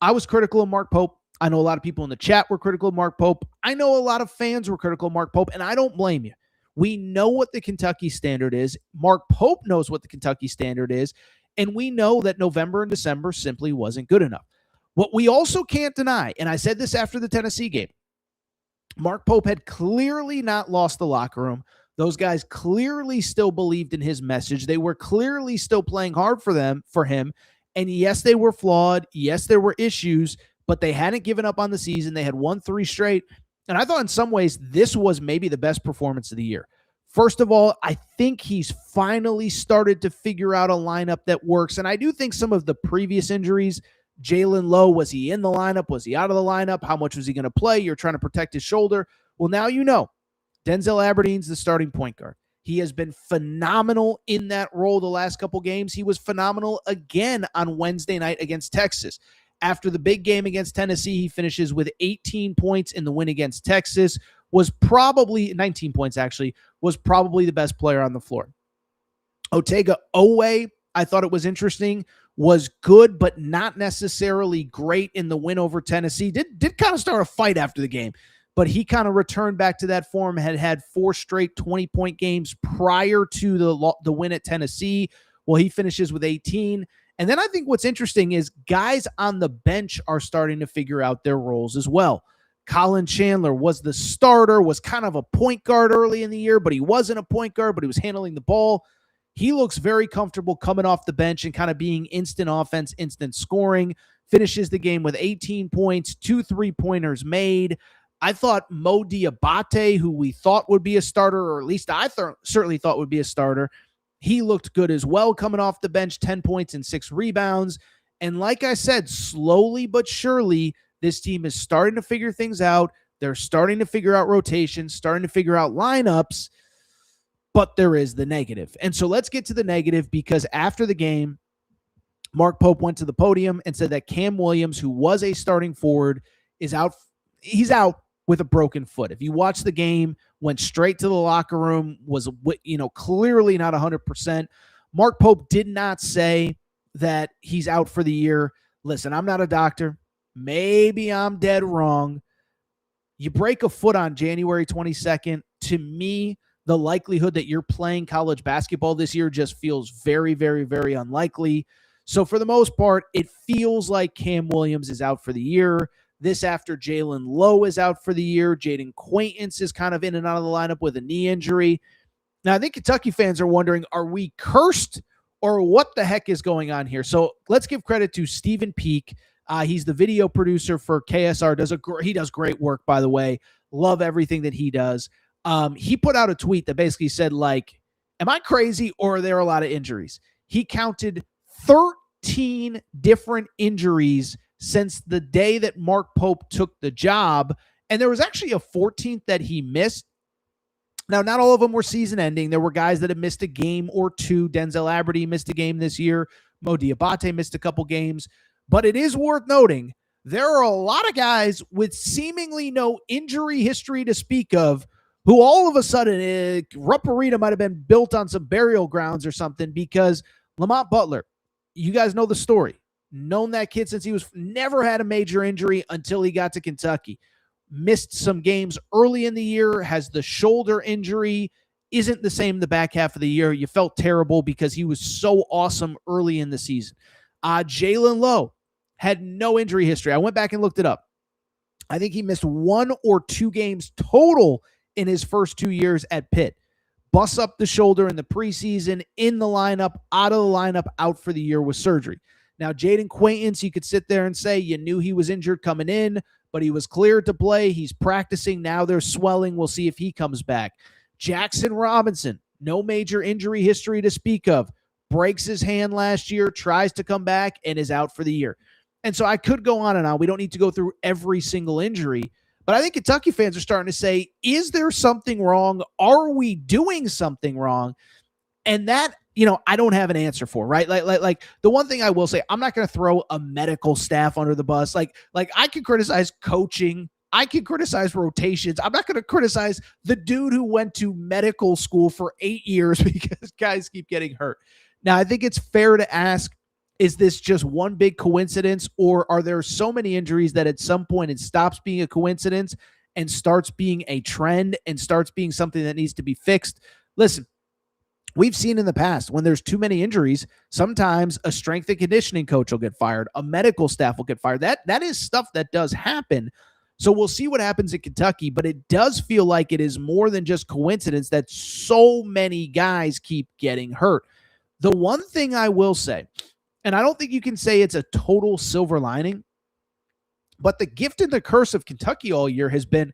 I was critical of Mark Pope. I know a lot of people in the chat were critical of Mark Pope. I know a lot of fans were critical of Mark Pope, and I don't blame you. We know what the Kentucky standard is. Mark Pope knows what the Kentucky standard is, and we know that November and December simply wasn't good enough. What we also can't deny, and I said this after the Tennessee game, Mark Pope had clearly not lost the locker room. Those guys clearly still believed in his message. They were clearly still playing hard for him. And yes, they were flawed. Yes, there were issues, but they hadn't given up on the season. They had won 3 straight. And I thought in some ways this was maybe the best performance of the year. First of all, I think he's finally started to figure out a lineup that works. And I do think some of the previous injuries, Jalen Lowe, was he in the lineup? Was he out of the lineup? How much was he going to play? You're trying to protect his shoulder. Well, now you know. Denzel Aberdeen's the starting point guard. He has been phenomenal in that role the last couple games. He was phenomenal again on Wednesday night against Texas. After the big game against Tennessee, he finishes with 18 points in the win against Texas, was probably 19 points actually, was probably the best player on the floor. Otega Owe, I thought it was interesting, was good, but not necessarily great in the win over Tennessee. Did kind of start a fight after the game, but he kind of returned back to that form, had 4 straight 20-point games prior to the win at Tennessee. Well, he finishes with 18. And then I think what's interesting is guys on the bench are starting to figure out their roles as well. Colin Chandler was the starter, was kind of a point guard early in the year, but he wasn't a point guard, but he was handling the ball. He looks very comfortable coming off the bench and kind of being instant offense, instant scoring. Finishes the game with 18 points, 2 3-pointers made. I thought Mo Diabate, who we thought would be a starter, or at least I certainly thought would be a starter, he looked good as well coming off the bench, 10 points and 6 rebounds. And like I said, slowly but surely, this team is starting to figure things out. They're starting to figure out rotations, starting to figure out lineups, but there is the negative. And so let's get to the negative, because after the game, Mark Pope went to the podium and said that Cam Williams, who was a starting forward, is out. He's out with a broken foot. If you watch the game, went straight to the locker room, was clearly not 100%. Mark Pope did not say that he's out for the year. Listen, I'm not a doctor. Maybe I'm dead wrong. You break a foot on January 22nd. To me, the likelihood that you're playing college basketball this year just feels very, very, very unlikely. So for the most part, it feels like Cam Williams is out for the year. This after Jalen Lowe is out for the year. Jaden Quaintance is kind of in and out of the lineup with a knee injury. Now, I think Kentucky fans are wondering, are we cursed or what the heck is going on here? So let's give credit to Stephen Peak. He's the video producer for KSR. He does great work, by the way. Love everything that he does. He put out a tweet that basically said, like, am I crazy or are there a lot of injuries? He counted 13 different injuries since the day that Mark Pope took the job, and there was actually a 14th that he missed. Now, not all of them were season ending. There were guys that had missed a game or two. Denzel Aberdeen missed a game this year. Mo Diabate missed a couple games. But it is worth noting, there are a lot of guys with seemingly no injury history to speak of who all of a sudden, Rupp Arena might have been built on some burial grounds or something, because Lamont Butler, you guys know the story. Known that kid since he was never had a major injury until he got to Kentucky. Missed some games early in the year, has the shoulder injury, isn't the same the back half of the year. You felt terrible because he was so awesome early in the season. Jalen Lowe had no injury history. I went back and looked it up. I think he missed 1 or 2 games total in his first 2 years at Pitt. Busts up the shoulder in the preseason, in the lineup, out of the lineup, out for the year with surgery. Now, Jaden Quaintance, you could sit there and say you knew he was injured coming in, but he was cleared to play. He's practicing. Now there's swelling. We'll see if he comes back. Jackson Robinson, no major injury history to speak of. Breaks his hand last year, tries to come back, and is out for the year. And so I could go on and on. We don't need to go through every single injury. But I think Kentucky fans are starting to say, is there something wrong? Are we doing something wrong? And that, I don't have an answer for, right? Like the one thing I will say, I'm not going to throw a medical staff under the bus. Like I can criticize coaching. I can criticize rotations. I'm not going to criticize the dude who went to medical school for 8 years because guys keep getting hurt. Now, I think it's fair to ask, is this just one big coincidence, or are there so many injuries that at some point it stops being a coincidence and starts being a trend and starts being something that needs to be fixed? Listen, we've seen in the past when there's too many injuries, sometimes a strength and conditioning coach will get fired. A medical staff will get fired. That is stuff that does happen. So we'll see what happens in Kentucky, but it does feel like it is more than just coincidence that so many guys keep getting hurt. The one thing I will say, and I don't think you can say it's a total silver lining, but the gift and the curse of Kentucky all year has been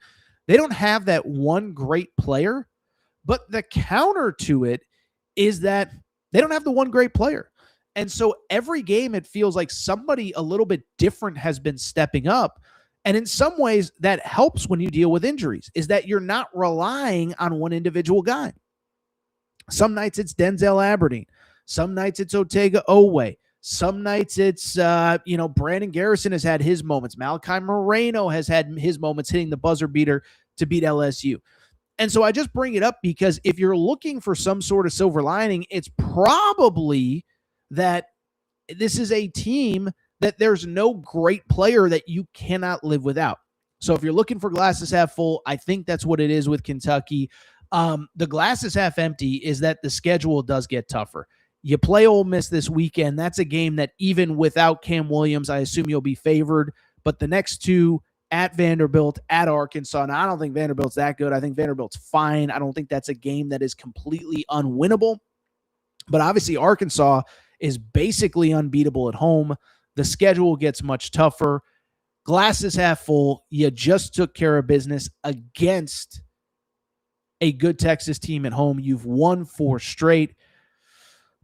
they don't have that one great player, but the counter to it is that they don't have the one great player. And so every game it feels like somebody a little bit different has been stepping up. And in some ways that helps when you deal with injuries, is that you're not relying on one individual guy. Some nights it's Denzel Aberdeen. Some nights it's Otega Owe. Some nights it's, Brandon Garrison has had his moments. Malachi Moreno has had his moments hitting the buzzer beater to beat LSU. And so I just bring it up because if you're looking for some sort of silver lining, it's probably that this is a team that there's no great player that you cannot live without. So if you're looking for glasses half full, I think that's what it is with Kentucky. The glasses half empty is that the schedule does get tougher. You play Ole Miss this weekend. That's a game that even without Cam Williams, I assume you'll be favored. But the next two, at Vanderbilt, at Arkansas. Now, I don't think Vanderbilt's that good. I think Vanderbilt's fine. I don't think that's a game that is completely unwinnable. But obviously, Arkansas is basically unbeatable at home. The schedule gets much tougher. Glasses half full. You just took care of business against a good Texas team at home. You've won 4 straight.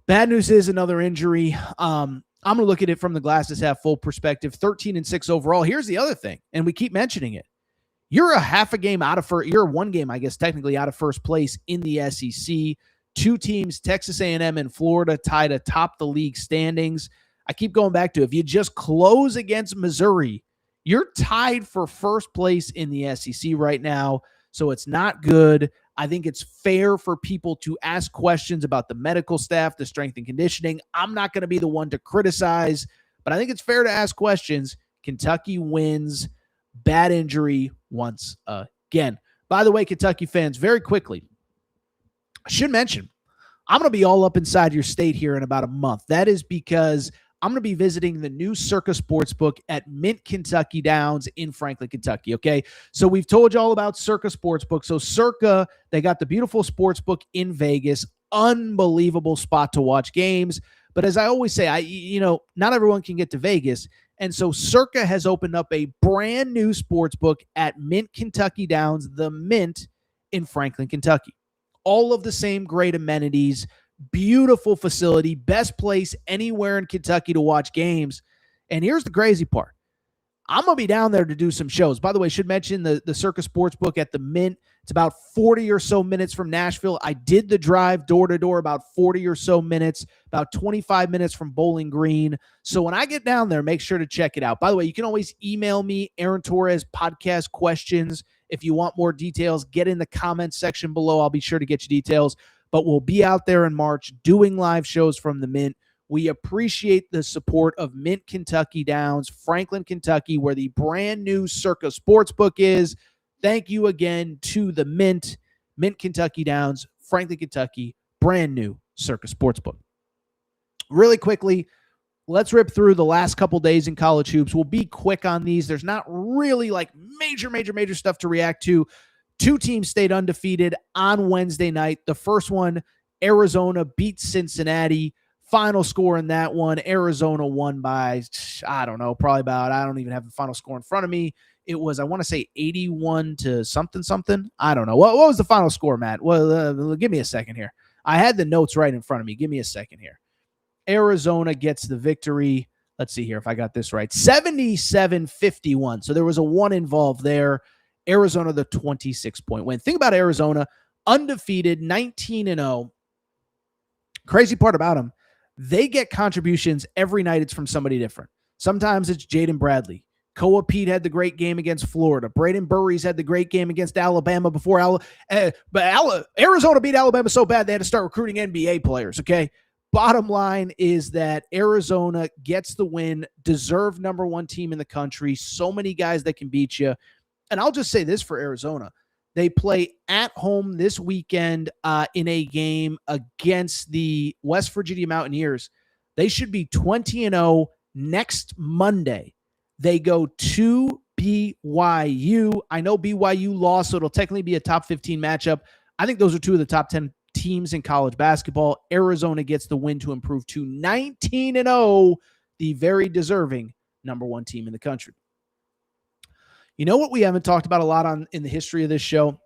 Bad news is another injury. I'm going to look at it from the glasses half full perspective. 13-6 overall. Here's the other thing, and we keep mentioning it. You're a half a game out of first. You're 1 game, I guess, technically out of first place in the SEC. 2 teams, Texas A&M and Florida, tied atop the league standings. I keep going back to, if you just close against Missouri, you're tied for first place in the SEC right now. So it's not good. I think it's fair for people to ask questions about the medical staff, the strength and conditioning. I'm not going to be the one to criticize, but I think it's fair to ask questions. Kentucky wins, bad injury, once again. By the way, Kentucky fans, very quickly, I should mention, I'm going to be all up inside your state here in about a month. That is because I'm going to be visiting the new Circa Sportsbook at Mint Kentucky Downs in Franklin, Kentucky, okay? So we've told you all about Circa Sportsbook. So Circa, they got the beautiful sportsbook in Vegas, unbelievable spot to watch games. But as I always say, not everyone can get to Vegas. And so Circa has opened up a brand new sportsbook at Mint Kentucky Downs, the Mint in Franklin, Kentucky. All of the same great amenities, beautiful facility, best place anywhere in Kentucky to watch games. And here's the crazy part. I'm going to be down there to do some shows. By the way, I should mention the Circa Sportsbook at the Mint. It's about 40 or so minutes from Nashville. I did the drive door to door, about 40 or so minutes, about 25 minutes from Bowling Green. So when I get down there, make sure to check it out. By the way, you can always email me, Aaron Torres, podcast questions. If you want more details, get in the comments section below. I'll be sure to get you details. But we'll be out there in March doing live shows from the Mint. We appreciate the support of Mint Kentucky Downs, Franklin, Kentucky, where the brand new Circa Sportsbook is. Thank you again to the Mint Kentucky Downs, Franklin, Kentucky, brand new Circa Sportsbook. Really quickly, let's rip through the last couple days in college hoops. We'll be quick on these. There's not really like major stuff to react to. Two teams stayed undefeated on Wednesday night. The first one, Arizona beat Cincinnati. Final score in that one, Arizona won by, I don't even have the final score in front of me. It was, I want to say 81 to something. I don't know. What was the final score, Matt? Well, give me a second here. I had the notes right in front of me. Give me a second here. Arizona gets the victory. Let's see here if I got this right. 77-51. So there was a one involved there. Arizona, the 26-point win. Think about Arizona, undefeated, 19-0. Crazy part about them, they get contributions every night. It's from somebody different. Sometimes it's Jaden Bradley. Koa Pete had the great game against Florida. Braden Burries had the great game against Alabama before Arizona beat Alabama so bad they had to start recruiting NBA players, okay? Bottom line is that Arizona gets the win, deserved number one team in the country. So many guys that can beat you. And I'll just say this for Arizona. They play at home this weekend in a game against the West Virginia Mountaineers. They should be 20-0 next Monday. They go to BYU. I know BYU lost, so it'll technically be a top 15 matchup. I think those are two of the top 10 teams in college basketball. Arizona gets the win to improve to 19-0, the very deserving number one team in the country. You know what we haven't talked about a lot in the history of this show?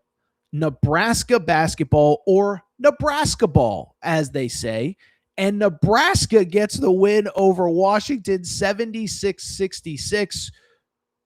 Nebraska basketball, or Nebraska ball, as they say. And Nebraska gets the win over Washington 76-66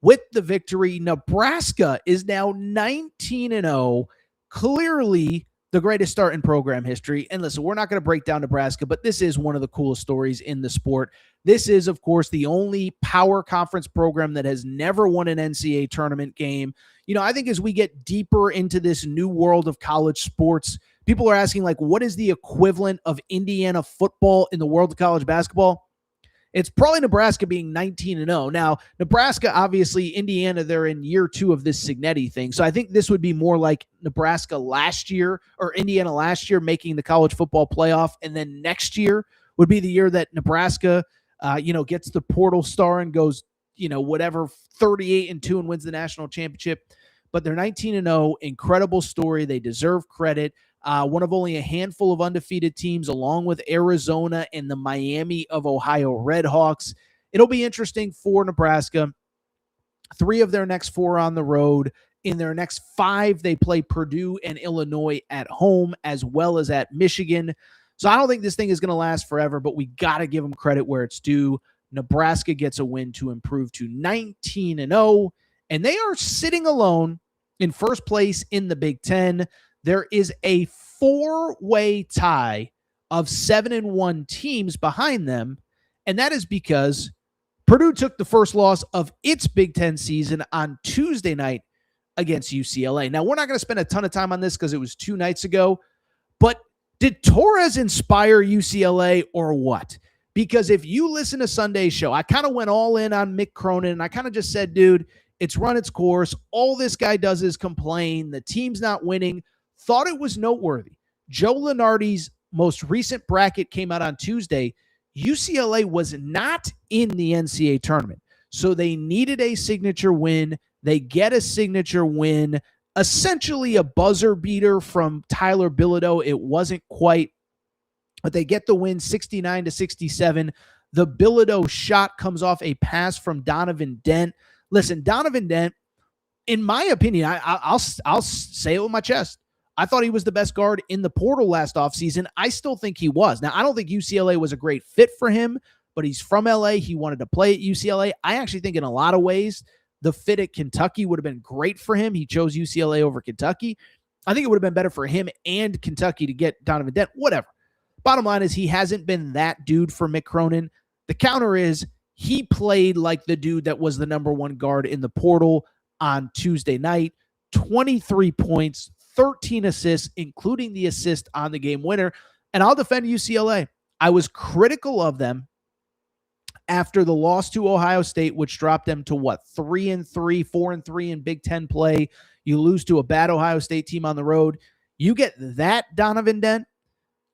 with the victory. Nebraska is now 19-0, clearly the greatest start in program history. And listen, we're not going to break down Nebraska, but this is one of the coolest stories in the sport. This is, of course, the only power conference program that has never won an NCAA tournament game. You know, I think as we get deeper into this new world of college sports, people are asking, like, what is the equivalent of Indiana football in the world of college basketball? It's probably Nebraska being 19-0. Now, Nebraska, obviously, Indiana, they're in year 2 of this Signetti thing. So I think this would be more like Nebraska last year, or Indiana last year making the college football playoff. And then next year would be the year that Nebraska, gets the portal star and goes, 38-2 and wins the national championship. But they're 19-0. Incredible story. They deserve credit. One of only a handful of undefeated teams, along with Arizona and the Miami of Ohio Redhawks. It'll be interesting for Nebraska. 3 of their next 4 on the road. In their next 5, they play Purdue and Illinois at home, as well as at Michigan. So I don't think this thing is going to last forever, but we got to give them credit where it's due. Nebraska gets a win to improve to 19-0, and they are sitting alone in first place in the Big Ten. There is a 4-way tie of 7-1 teams behind them, and that is because Purdue took the first loss of its Big Ten season on Tuesday night against UCLA. Now, we're not going to spend a ton of time on this because it was 2 nights ago, but did Torres inspire UCLA or what? Because if you listen to Sunday's show, I kind of went all in on Mick Cronin, and I kind of just said, dude, It's run its course. All this guy does is complain. The team's not winning. Thought it was noteworthy. Joe Lunardi's most recent bracket came out on Tuesday. UCLA was not in the NCAA tournament, so they needed a signature win. They get a signature win, essentially a buzzer beater from Tyler Bilodeau. It wasn't quite, but they get the win 69-67. The Bilodeau shot comes off a pass from Donovan Dent. Listen, Donovan Dent, in my opinion, I'll say it with my chest. I thought he was the best guard in the portal last offseason. I still think he was. Now, I don't think UCLA was a great fit for him, but he's from LA. He wanted to play at UCLA. I actually think in a lot of ways, the fit at Kentucky would have been great for him. He chose UCLA over Kentucky. I think it would have been better for him and Kentucky to get Donovan Dent, whatever. Bottom line is he hasn't been that dude for Mick Cronin. The counter is he played like the dude that was the number one guard in the portal on Tuesday night. 23 points, 13 assists, including the assist on the game winner. And I'll defend UCLA. I was critical of them after the loss to Ohio State, which dropped them to 3-3, 4-3 in Big Ten play. You lose to a bad Ohio State team on the road. You get that Donovan Dent,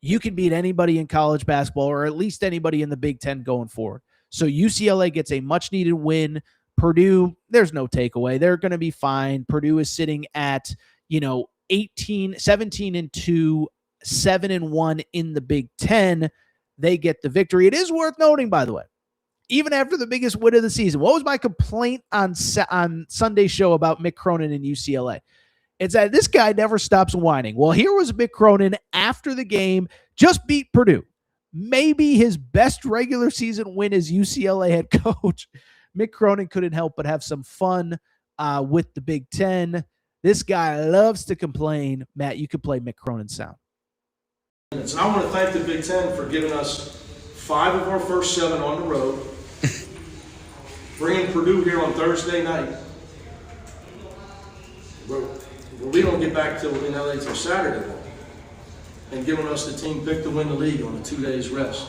you can beat anybody in college basketball, or at least anybody in the Big Ten going forward. So UCLA gets a much-needed win. Purdue, there's no takeaway. They're going to be fine. Purdue is sitting at, 17-2, 7-1 in the Big Ten. They get the victory. It is worth noting, by the way, even after the biggest win of the season, what was my complaint on Sunday's show about Mick Cronin and UCLA? It's that this guy never stops whining. Well, here was Mick Cronin after the game, just beat Purdue. Maybe his best regular season win as UCLA head coach. Mick Cronin couldn't help but have some fun with the Big Ten. This guy loves to complain. Matt, you could play Mick Cronin's sound. And I want to thank the Big Ten for giving us 5 of our first 7 on the road, bringing Purdue here on Thursday night. We don't get back in LA till Saturday morning, and giving us the team pick to win the league on a 2 days rest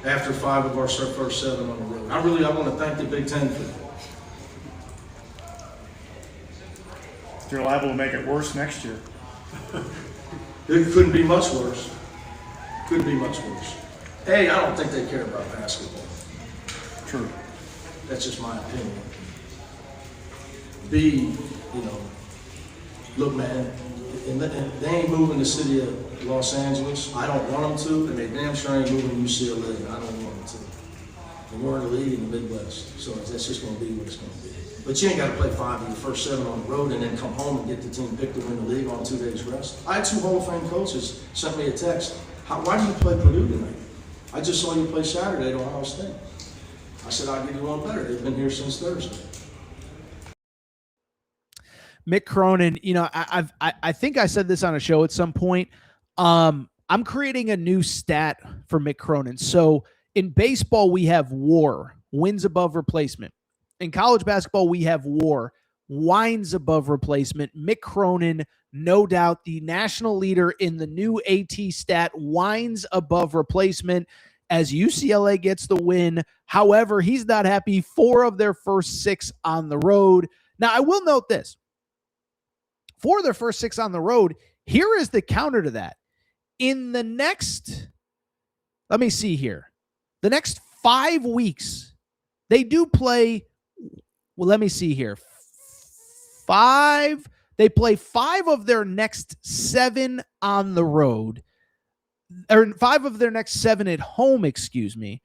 after 5 of our first 7 on the road. I want to thank the Big Ten for that. They're liable to make it worse next year. It couldn't be much worse. Couldn't be much worse. A, I don't think they care about basketball. True. That's just my opinion. B, look, man, and they ain't moving the city of Los Angeles. I don't want them to, and they damn sure ain't moving UCLA, and I don't want them to. And we're in the league in the Midwest, so that's just going to be what it's going to be. But you ain't got to play 5 of your first 7 on the road and then come home and get the team picked to win the league on 2 days rest. I had 2 Hall of Fame coaches sent me a text. Why do you play Purdue tonight? I just saw you play Saturday at Ohio State. I said, I'll give you one better. They've been here since Thursday. Mick Cronin, I think I said this on a show at some point. I'm creating a new stat for Mick Cronin. So in baseball, we have WAR, wins above replacement. In college basketball, we have WAR, wins above replacement. Mick Cronin, no doubt the national leader in the new AT stat, wins above replacement as UCLA gets the win. However, he's not happy. 4 of their first 6 on the road. Now, I will note this. 4 of their first 6 on the road. Here is the counter to that. In the next, let me see here. The next 5 weeks, they do play, well, let me see here. 5, they play 5 of their next 7 on the road, or 5 of their next 7 at home, excuse me.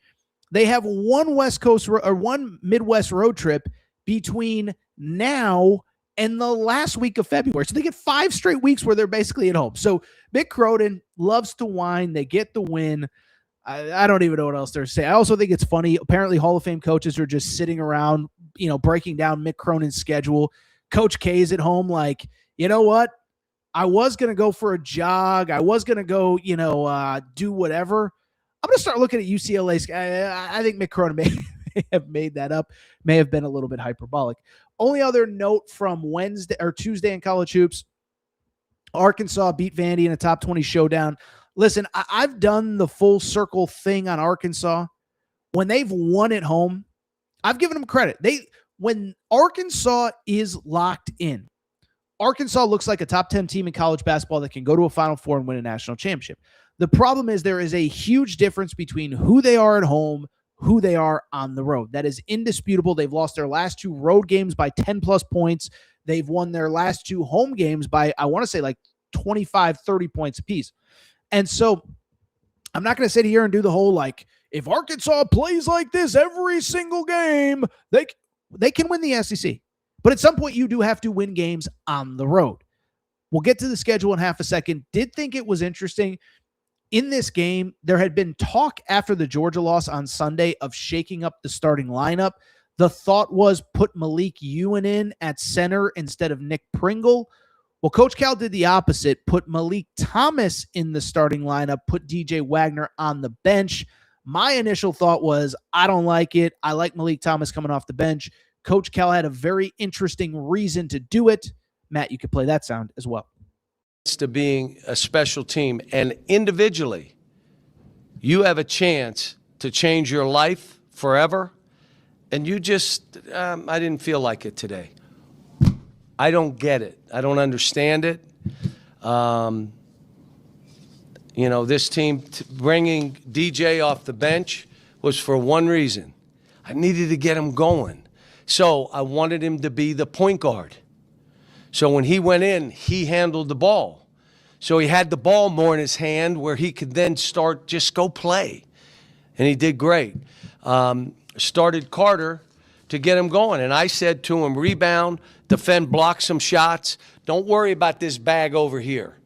They have one West Coast or one Midwest road trip between now and the last week of February. So they get 5 straight weeks where they're basically at home. So Mick Cronin loves to whine. They get the win. I don't even know what else there to say. I also think it's funny. Apparently Hall of Fame coaches are just sitting around, breaking down Mick Cronin's schedule. Coach K is at home like, you know what? I was going to go for a jog. I was going to go, do whatever. I'm going to start looking at UCLA's. I think Mick Cronin may have made that up, may have been a little bit hyperbolic. Only other note from Wednesday or Tuesday in college hoops, Arkansas beat Vandy in a top 20 showdown. Listen, I've done the full circle thing on Arkansas. When they've won at home, I've given them credit. when Arkansas is locked in, Arkansas looks like a top 10 team in college basketball that can go to a Final Four and win a national championship. The problem is there is a huge difference between who they are at home, who they are on the road. That is indisputable. They've lost their last 2 road games by 10 plus points. They've won their last 2 home games by, I want to say, like 25, 30 points apiece. And so I'm not going to sit here and do the whole, like, if Arkansas plays like this every single game, they can win the SEC. But at some point, you do have to win games on the road. We'll get to the schedule in half a second. Did think it was interesting. In this game, there had been talk after the Georgia loss on Sunday of shaking up the starting lineup. The thought was put Malik Ewan in at center instead of Nick Pringle. Well, Coach Cal did the opposite, put Malik Thomas in the starting lineup, put DJ Wagner on the bench. My initial thought was, I don't like it. I like Malik Thomas coming off the bench. Coach Cal had a very interesting reason to do it. Matt, you could play that sound as well. To being a special team, and individually, you have a chance to change your life forever, and you just, I didn't feel like it today. I don't get it. I don't understand it. This team bringing DJ off the bench was for one reason. I needed to get him going. So I wanted him to be the point guard. So when he went in, he handled the ball. So he had the ball more in his hand where he could then just go play. And he did great. Started Carter to get him going. And I said to him, rebound, defend, block some shots. Don't worry about this bag over here.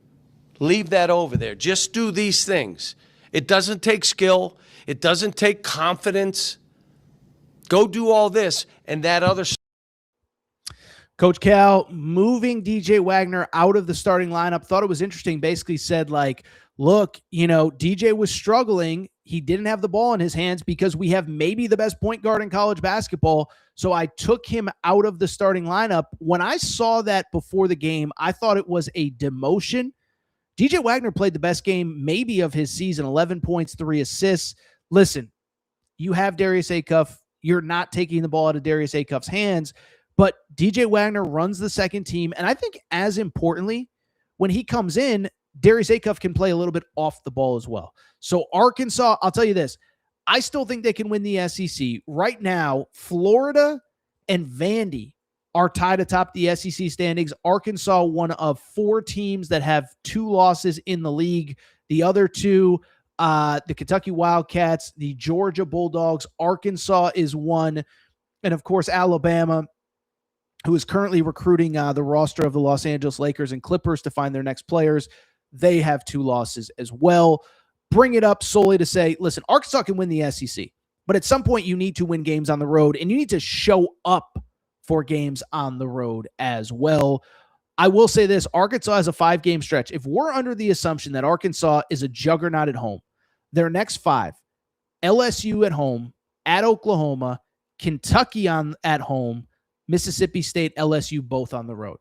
Leave that over there. Just do these things. It doesn't take skill. It doesn't take confidence. Go do all this and that other stuff. Coach Cal moving DJ Wagner out of the starting lineup, thought it was interesting, basically said, like, look, DJ was struggling. He didn't have the ball in his hands because we have maybe the best point guard in college basketball. So I took him out of the starting lineup. When I saw that before the game, I thought it was a demotion. DJ Wagner played the best game maybe of his season, 11 points, 3 assists. Listen, you have Darius Acuff. You're not taking the ball out of Darius Acuff's hands, but DJ Wagner runs the second team. And I think as importantly, when he comes in, Darius Acuff can play a little bit off the ball as well. So Arkansas, I'll tell you this, I still think they can win the SEC. Right now, Florida and Vandy are tied atop the SEC standings. Arkansas, one of 4 teams that have 2 losses in the league. The other 2, the Kentucky Wildcats, the Georgia Bulldogs. Arkansas is 1. And, of course, Alabama, who is currently recruiting the roster of the Los Angeles Lakers and Clippers to find their next players. They have 2 losses as well. Bring it up solely to say, listen, Arkansas can win the SEC, but at some point you need to win games on the road, and you need to show up for games on the road as well. I will say this, Arkansas has a 5-game stretch. If we're under the assumption that Arkansas is a juggernaut at home, their next 5, LSU at home, at Oklahoma, Kentucky at home, Mississippi State, LSU, both on the road.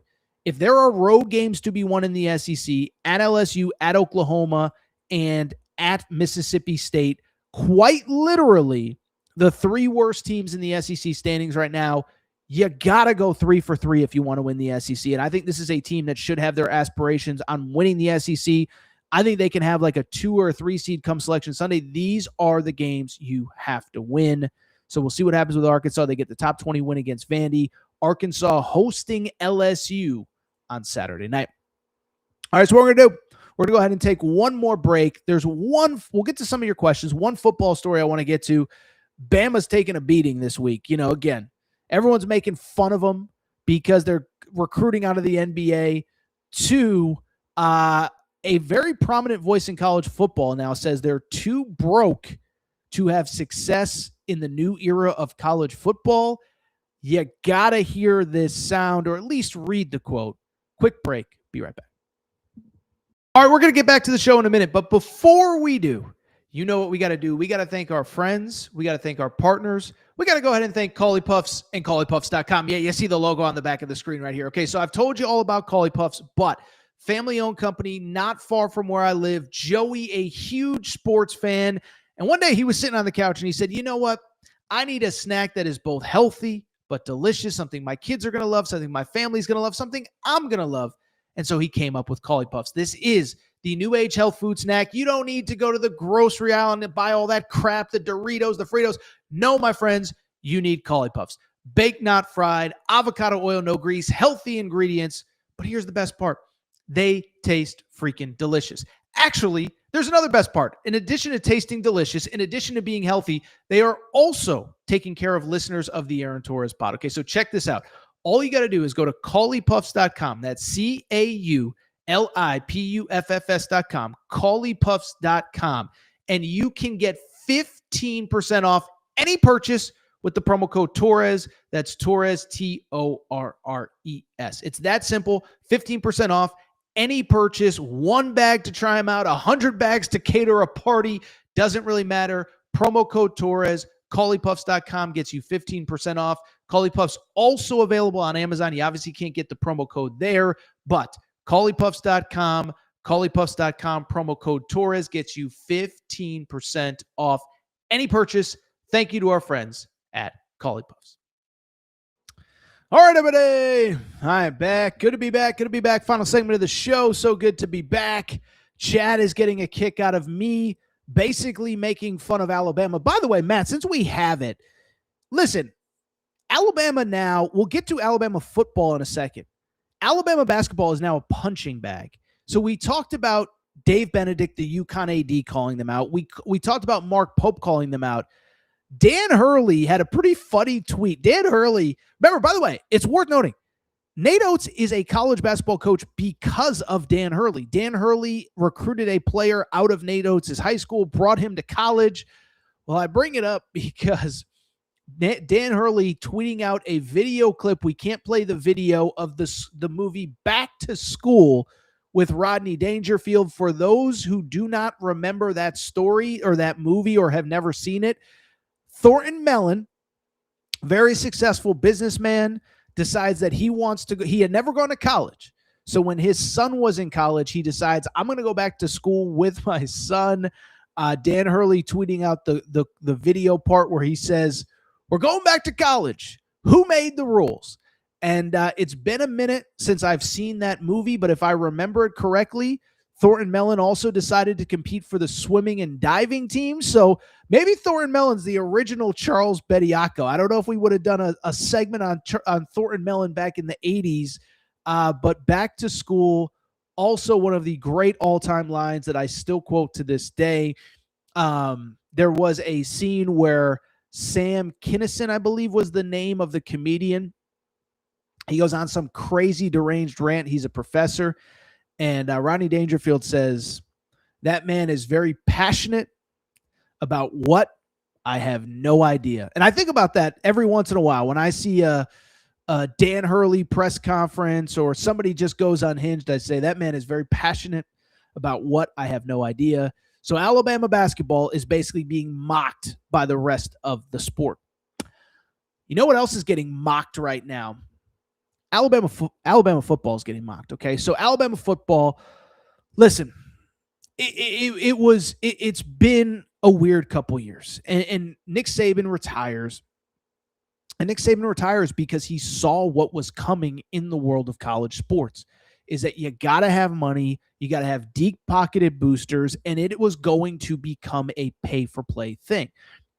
If there are road games to be won in the SEC, at LSU, at Oklahoma, and at Mississippi State, quite literally the 3 worst teams in the SEC standings right now, you got to go 3 for 3 if you want to win the SEC. And I think this is a team that should have their aspirations on winning the SEC. I think they can have like a 2 or 3 seed come Selection Sunday. These are the games you have to win. So we'll see what happens with Arkansas. They get the top 20 win against Vandy. Arkansas hosting LSU on Saturday night. All right, so what we're going to do, we're going to go ahead and take one more break. There's one, we'll get to some of your questions. One football story I want to get to. Bama's taking a beating this week. Again, everyone's making fun of them because they're recruiting out of the NBA. 2, a very prominent voice in college football now says they're too broke to have success in the new era of college football. You got to hear this sound or at least read the quote. Quick break. Be right back. All right, we're going to get back to the show in a minute, but before we do, you know what we got to do. We got to thank our friends. We got to thank our partners. We got to go ahead and thank Cauley Puffs and CauleyPuffs.com. Yeah, you see the logo on the back of the screen right here. Okay, so I've told you all about Cauley Puffs, but family-owned company, not far from where I live. Joey, a huge sports fan, and one day he was sitting on the couch and he said, you know what? I need a snack that is both healthy but delicious, something my kids are going to love, something my family's going to love, something I'm going to love. And so he came up with Cauli Puffs. This is the new age health food snack. You don't need to go to the grocery aisle and buy all that crap, the Doritos, the Fritos. No, my friends, you need Cauli Puffs. Baked, not fried, avocado oil, no grease, healthy ingredients. But here's the best part. They taste freaking delicious. Actually, there's another best part. In addition to tasting delicious, in addition to being healthy, they are also taking care of listeners of the Aaron Torres pod. Okay, so check this out. All you got to do is go to CauliPuffs.com. That's CauliPuffs.com, CauliPuffs.com, and you can get 15% off any purchase with the promo code Torres. That's Torres, Torres. It's that simple. 15% off any purchase, 1 bag to try them out, 100 bags to cater a party. Doesn't really matter. Promo code Torres. CauliPuffs.com gets you 15% off. Cauli Puffs also available on Amazon. You obviously can't get the promo code there, but CauliPuffs.com, CauliPuffs.com, promo code Torres gets you 15% off any purchase. Thank you to our friends at Cauli Puffs. All right, everybody. I'm back. Good to be back. Good to be back. Final segment of the show. So good to be back. Chad is getting a kick out of me basically making fun of Alabama. By the way, Matt, since we have it, listen, Alabama now, we'll get to Alabama football in a second. Alabama basketball is now a punching bag. So we talked about Dave Benedict, the UConn AD, calling them out. We talked about Mark Pope calling them out. Dan Hurley had a pretty funny tweet. Dan Hurley, remember, by the way, it's worth noting, Nate Oates is a college basketball coach because of Dan Hurley. Dan Hurley recruited a player out of Nate Oates' high school, brought him to college. Well, I bring it up because Dan Hurley tweeting out a video clip. We can't play the video of the movie Back to School with Rodney Dangerfield. For those who do not remember that story or that movie or have never seen it, Thornton Mellon, very successful businessman, decides that he wants to go. He had never gone to college. So when his son was in college, he decides, I'm going to go back to school with my son. Dan Hurley tweeting out the video part where he says, we're going back to college. Who made the rules? And it's been a minute since I've seen that movie, but if I remember it correctly, Thornton Mellon also decided to compete for the swimming and diving team. So maybe Thornton Mellon's the original Charles Bediako. I don't know if we would have done a segment on Thornton Mellon back in the 80s, but Back to School, also one of the great all-time lines that I still quote to this day. There was a scene where Sam Kinison, I believe was the name of the comedian. He goes on some crazy deranged rant. He's a professor. And Rodney Dangerfield says, that man is very passionate about what? I have no idea. And I think about that every once in a while when I see a Dan Hurley press conference or somebody just goes unhinged. I say, that man is very passionate about what? I have no idea. So Alabama basketball is basically being mocked by the rest of the sport. You know what else is getting mocked right now? Alabama football is getting mocked, okay? So Alabama football, listen, it's been a weird couple years. And Nick Saban retires. And Nick Saban retires because he saw what was coming in the world of college sports, is that you got to have money, you got to have deep-pocketed boosters, and it was going to become a pay-for-play thing.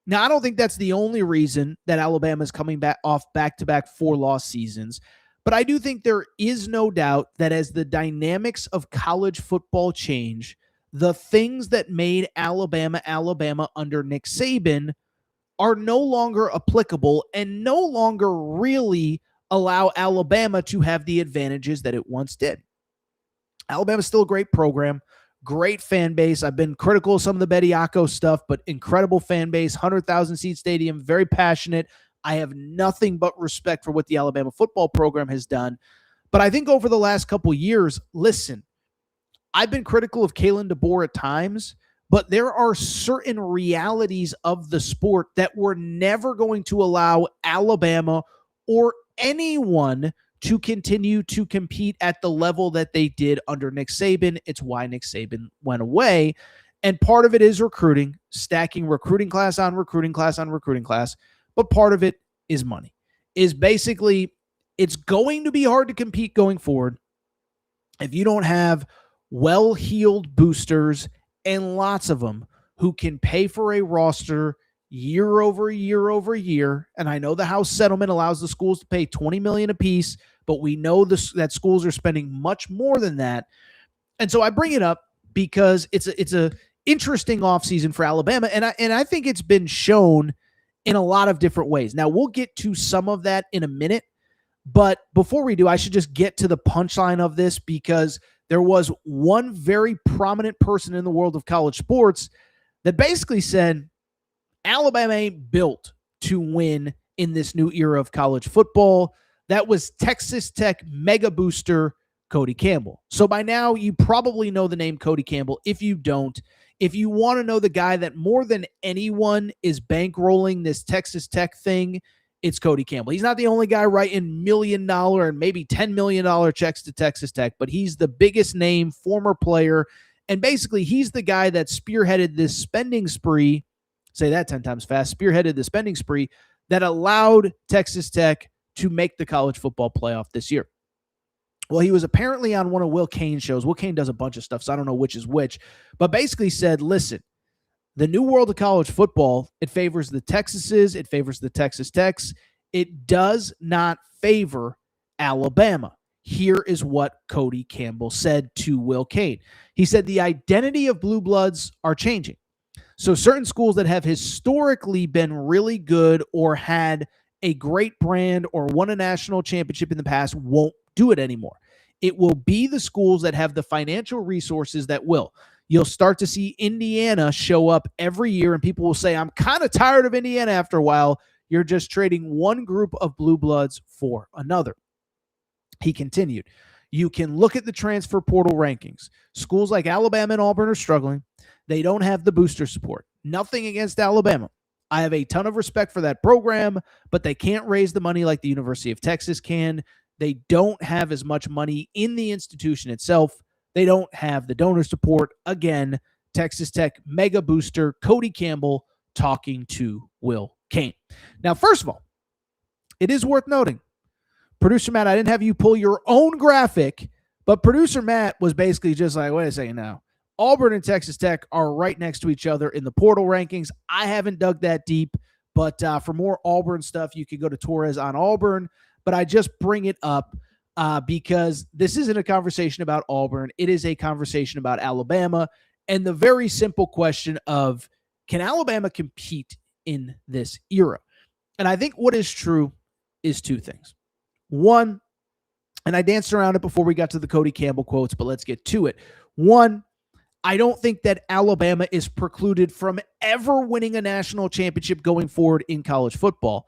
Now, I don't think that's the only reason that Alabama is coming back off back-to-back 4-loss seasons. But I do think there is no doubt that as the dynamics of college football change, the things that made Alabama under Nick Saban are no longer applicable and no longer really allow Alabama to have the advantages that it once did. Alabama's still a great program, great fan base. I've been critical of some of the Bediako stuff, but incredible fan base, 100,000 seat stadium, very passionate. I have nothing but respect for what the Alabama football program has done. But I think over the last couple years, listen, I've been critical of Kalen DeBoer at times, but there are certain realities of the sport that we're never going to allow Alabama or anyone to continue to compete at the level that they did under Nick Saban. It's why Nick Saban went away. And part of it is recruiting, stacking recruiting class on recruiting class on recruiting class. But part of it is money. is basically it's going to be hard to compete going forward if you don't have well-heeled boosters and lots of them who can pay for a roster year over year over year. And I know the House settlement allows the schools to pay $20 million apiece, but we know that schools are spending much more than that. And so I bring it up because it's a interesting offseason for Alabama, and I think it's been shown in a lot of different ways. Now, we'll get to some of that in a minute, but before we do, I should just get to the punchline of this, because there was one very prominent person in the world of college sports that basically said Alabama ain't built to win in this new era of college football. That was Texas Tech mega booster Cody Campbell. So by now, you probably know the name Cody Campbell. If you don't, if you want to know the guy that more than anyone is bankrolling this Texas Tech thing, it's Cody Campbell. He's not the only guy writing $1 million and maybe $10 million checks to Texas Tech, but he's the biggest name, former player, and basically he's the guy that spearheaded this spending spree, say that 10 times fast, spearheaded the spending spree that allowed Texas Tech to make the college football playoff this year. Well, he was apparently on one of Will Cain's shows. Will Cain does a bunch of stuff, so I don't know which is which, but basically said, listen, the new world of college football, it favors the Texases, it favors the Texas Techs. It does not favor Alabama. Here is what Cody Campbell said to Will Cain. He said the identity of blue bloods are changing. So certain schools that have historically been really good or had a great brand or won a national championship in the past won't do it anymore. It will be the schools that have the financial resources that will. You'll start to see Indiana show up every year, and people will say, I'm kind of tired of Indiana after a while. You're just trading one group of blue bloods for another. He continued, you can look at the transfer portal rankings. Schools like Alabama and Auburn are struggling. They don't have the booster support. Nothing against Alabama. I have a ton of respect for that program, but they can't raise the money like the University of Texas can. They don't have as much money in the institution itself. They don't have the donor support. Again, Texas Tech mega booster Cody Campbell talking to Will Cain. Now, first of all, it is worth noting, Producer Matt, I didn't have you pull your own graphic, but Producer Matt was basically just like, wait a second now. Auburn and Texas Tech are right next to each other in the portal rankings. I haven't dug that deep, but for more Auburn stuff, you can go to Torres on Auburn. But I just bring it up because this isn't a conversation about Auburn. It is a conversation about Alabama and the very simple question of, can Alabama compete in this era? And I think what is true is two things. One, and I danced around it before we got to the Cody Campbell quotes, but let's get to it. One, I don't think that Alabama is precluded from ever winning a national championship going forward in college football.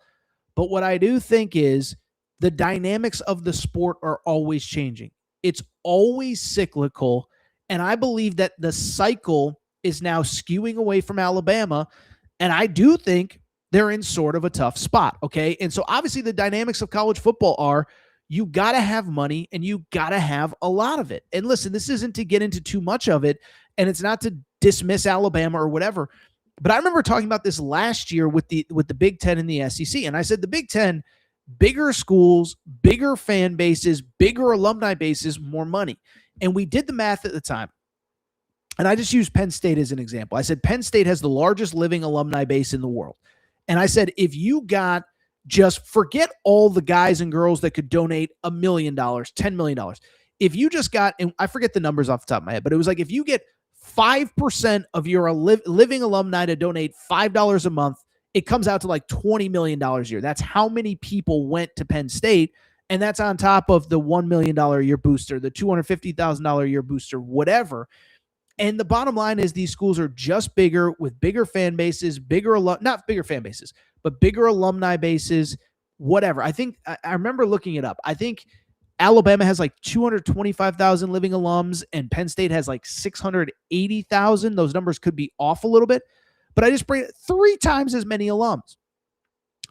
But what I do think is the dynamics of the sport are always changing. It's always cyclical. And I believe that the cycle is now skewing away from Alabama. And I do think they're in sort of a tough spot. Okay. And so obviously the dynamics of college football are you got to have money and you got to have a lot of it. And listen, this isn't to get into too much of it. And it's not to dismiss Alabama or whatever. But I remember talking about this last year with the Big Ten and the SEC. And I said the Big Ten, bigger schools, bigger fan bases, bigger alumni bases, more money. And we did the math at the time. And I just used Penn State as an example. I said Penn State has the largest living alumni base in the world. And I said, if you got just forget all the guys and girls that could donate $1 million, $10 million. If you just got, and I forget the numbers off the top of my head, but it was like if you get 5% of your living alumni to donate $5 a month, it comes out to like $20 million a year. That's how many people went to Penn State. And that's on top of the $1 million a year booster, the $250,000 a year booster, whatever. And the bottom line is these schools are just bigger with bigger fan bases, not bigger fan bases, but bigger alumni bases, whatever. I think I remember looking it up. I think Alabama has like 225,000 living alums and Penn State has like 680,000. Those numbers could be off a little bit, but I just bring it 3 times as many alums.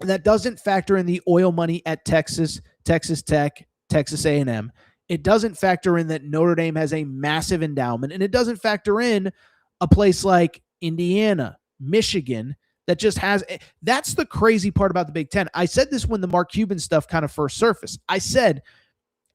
And that doesn't factor in the oil money at Texas, Texas Tech, Texas A&M. It doesn't factor in that Notre Dame has a massive endowment, and it doesn't factor in a place like Indiana, Michigan, that just has – that's the crazy part about the Big Ten. I said this when the Mark Cuban stuff kind of first surfaced. I said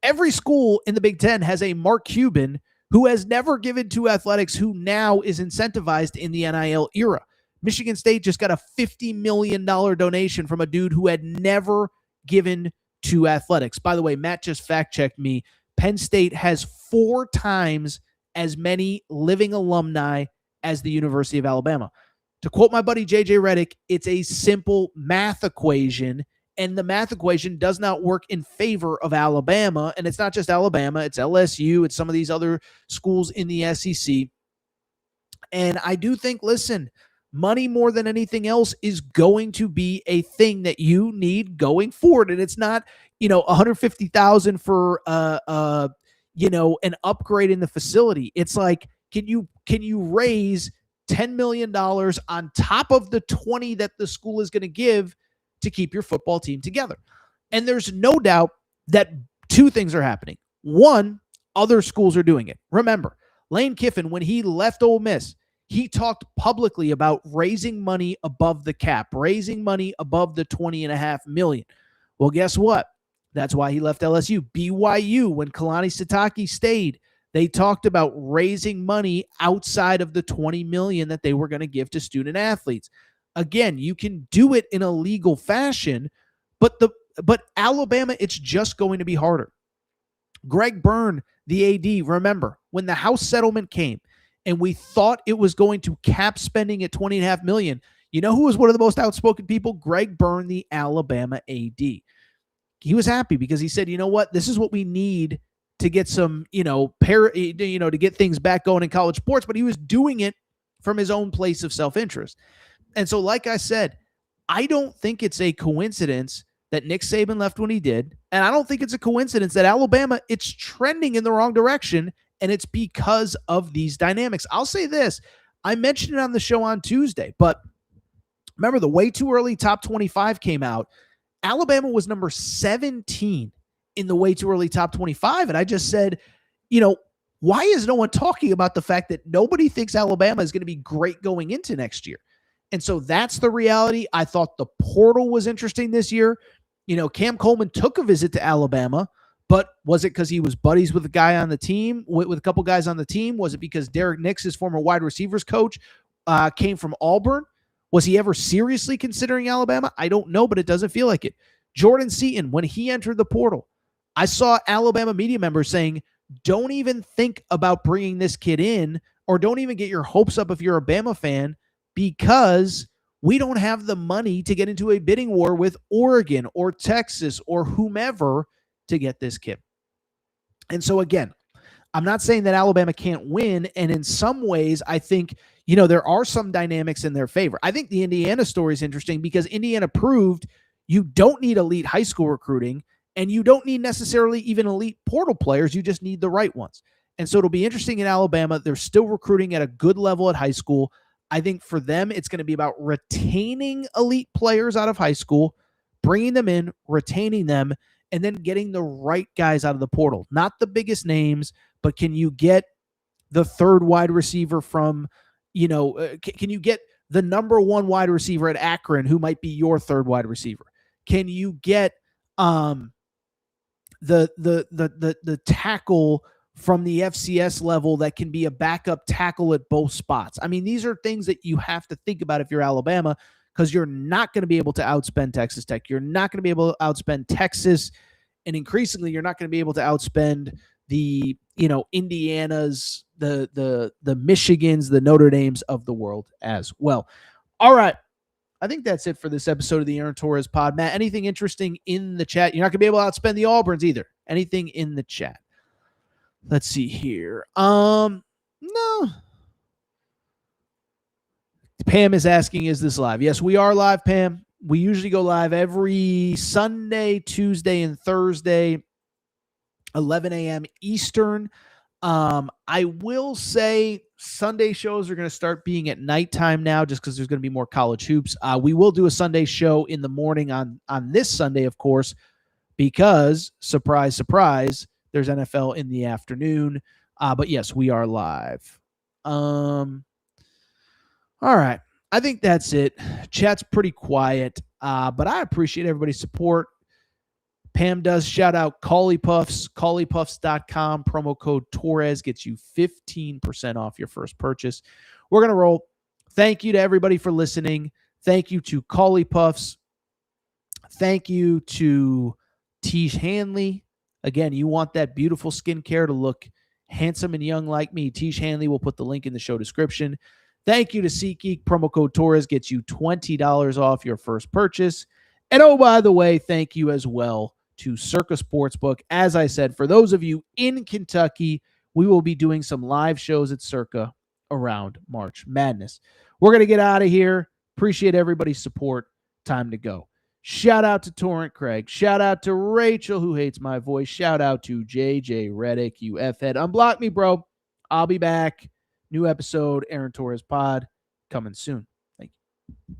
every school in the Big Ten has a Mark Cuban who has never given to athletics, who now is incentivized in the NIL era. Michigan State just got a $50 million donation from a dude who had never given to athletics. By the way, Matt just fact-checked me. Penn State has 4 times as many living alumni as the University of Alabama. To quote my buddy JJ Redick, it's a simple math equation, and the math equation does not work in favor of Alabama. And it's not just Alabama, it's LSU, it's some of these other schools in the SEC. And I do think, listen, money more than anything else is going to be a thing that you need going forward. And it's not, $150,000 for an upgrade in the facility. It's like, can you raise $10 million on top of the 20 that the school is going to give to keep your football team together? And there's no doubt that 2 things are happening. One, other schools are doing it. Remember, Lane Kiffin, when he left Ole Miss, he talked publicly about raising money above the cap, raising money above the $20.5 million. Well, guess what? That's why he left LSU. BYU, when Kalani Sitake stayed, they talked about raising money outside of the $20 million that they were going to give to student athletes. Again, you can do it in a legal fashion, but Alabama, it's just going to be harder. Greg Byrne, the AD, remember, when the House settlement came and we thought it was going to cap spending at $20.5 million, you know who was one of the most outspoken people? Greg Byrne, the Alabama AD. He was happy because he said, you know what, this is what we need to get some, to get things back going in college sports, but he was doing it from his own place of self-interest. And so, like I said, I don't think it's a coincidence that Nick Saban left when he did, and I don't think it's a coincidence that Alabama, it's trending in the wrong direction, and it's because of these dynamics. I'll say this. I mentioned it on the show on Tuesday, but remember the way too early top 25 came out. Alabama was number 17 in the way too early top 25. And I just said, why is no one talking about the fact that nobody thinks Alabama is going to be great going into next year? And so that's the reality. I thought the portal was interesting this year. Cam Coleman took a visit to Alabama, but was it because he was buddies with a guy on the team, with a couple guys on the team? Was it because Derek Nix, his former wide receivers coach, came from Auburn? Was he ever seriously considering Alabama? I don't know, but it doesn't feel like it. Jordan Seaton, when he entered the portal, I saw Alabama media members saying, don't even think about bringing this kid in, or don't even get your hopes up if you're a Bama fan, because we don't have the money to get into a bidding war with Oregon or Texas or whomever to get this kid. And so again, I'm not saying that Alabama can't win. And in some ways, I think, there are some dynamics in their favor. I think the Indiana story is interesting because Indiana proved you don't need elite high school recruiting, and you don't need necessarily even elite portal players. You just need the right ones. And so it'll be interesting in Alabama. They're still recruiting at a good level at high school. I think for them, it's going to be about retaining elite players out of high school, bringing them in, retaining them, and then getting the right guys out of the portal. Not the biggest names, but can you get the third wide receiver from, can you get the number 1 wide receiver at Akron who might be your third wide receiver? Can you get the tackle from the FCS level that can be a backup tackle at both spots? I mean, these are things that you have to think about if you're Alabama, because you're not going to be able to outspend Texas Tech. You're not going to be able to outspend Texas. And increasingly, you're not going to be able to outspend the, Indianas, the Michigans, the Notre Dames of the world as well. All right. I think that's it for this episode of the Aaron Torres pod. Matt, anything interesting in the chat? You're not going to be able to outspend the Auburns either. Anything in the chat? Let's see here. No. Pam is asking, is this live? Yes, we are live, Pam. We usually go live every Sunday, Tuesday, and Thursday, 11 a.m. Eastern. I will say Sunday shows are going to start being at nighttime now, just because there's going to be more college hoops. We will do a Sunday show in the morning on this Sunday, of course, because surprise, surprise, there's NFL in the afternoon. But yes, we are live. All right. I think that's it. Chat's pretty quiet, but I appreciate everybody's support. Pam does shout out Collie Puffs, colliepuffs.com. Promo code Torres gets you 15% off your first purchase. We're going to roll. Thank you to everybody for listening. Thank you to Collie Puffs. Thank you to Tish Hanley. Again, you want that beautiful skincare to look handsome and young like me. Tish Hanley will put the link in the show description. Thank you to SeatGeek. Promo code Torres gets you $20 off your first purchase. And oh, by the way, thank you as well to Circa Sportsbook. As I said, for those of you in Kentucky, we will be doing some live shows at Circa around March Madness. We're going to get out of here. Appreciate everybody's support. Time to go. Shout out to Torrent Craig. Shout out to Rachel, who hates my voice. Shout out to JJ Reddick, you F-head. Unblock me, bro. I'll be back. New episode, Aaron Torres Pod, coming soon. Thank you.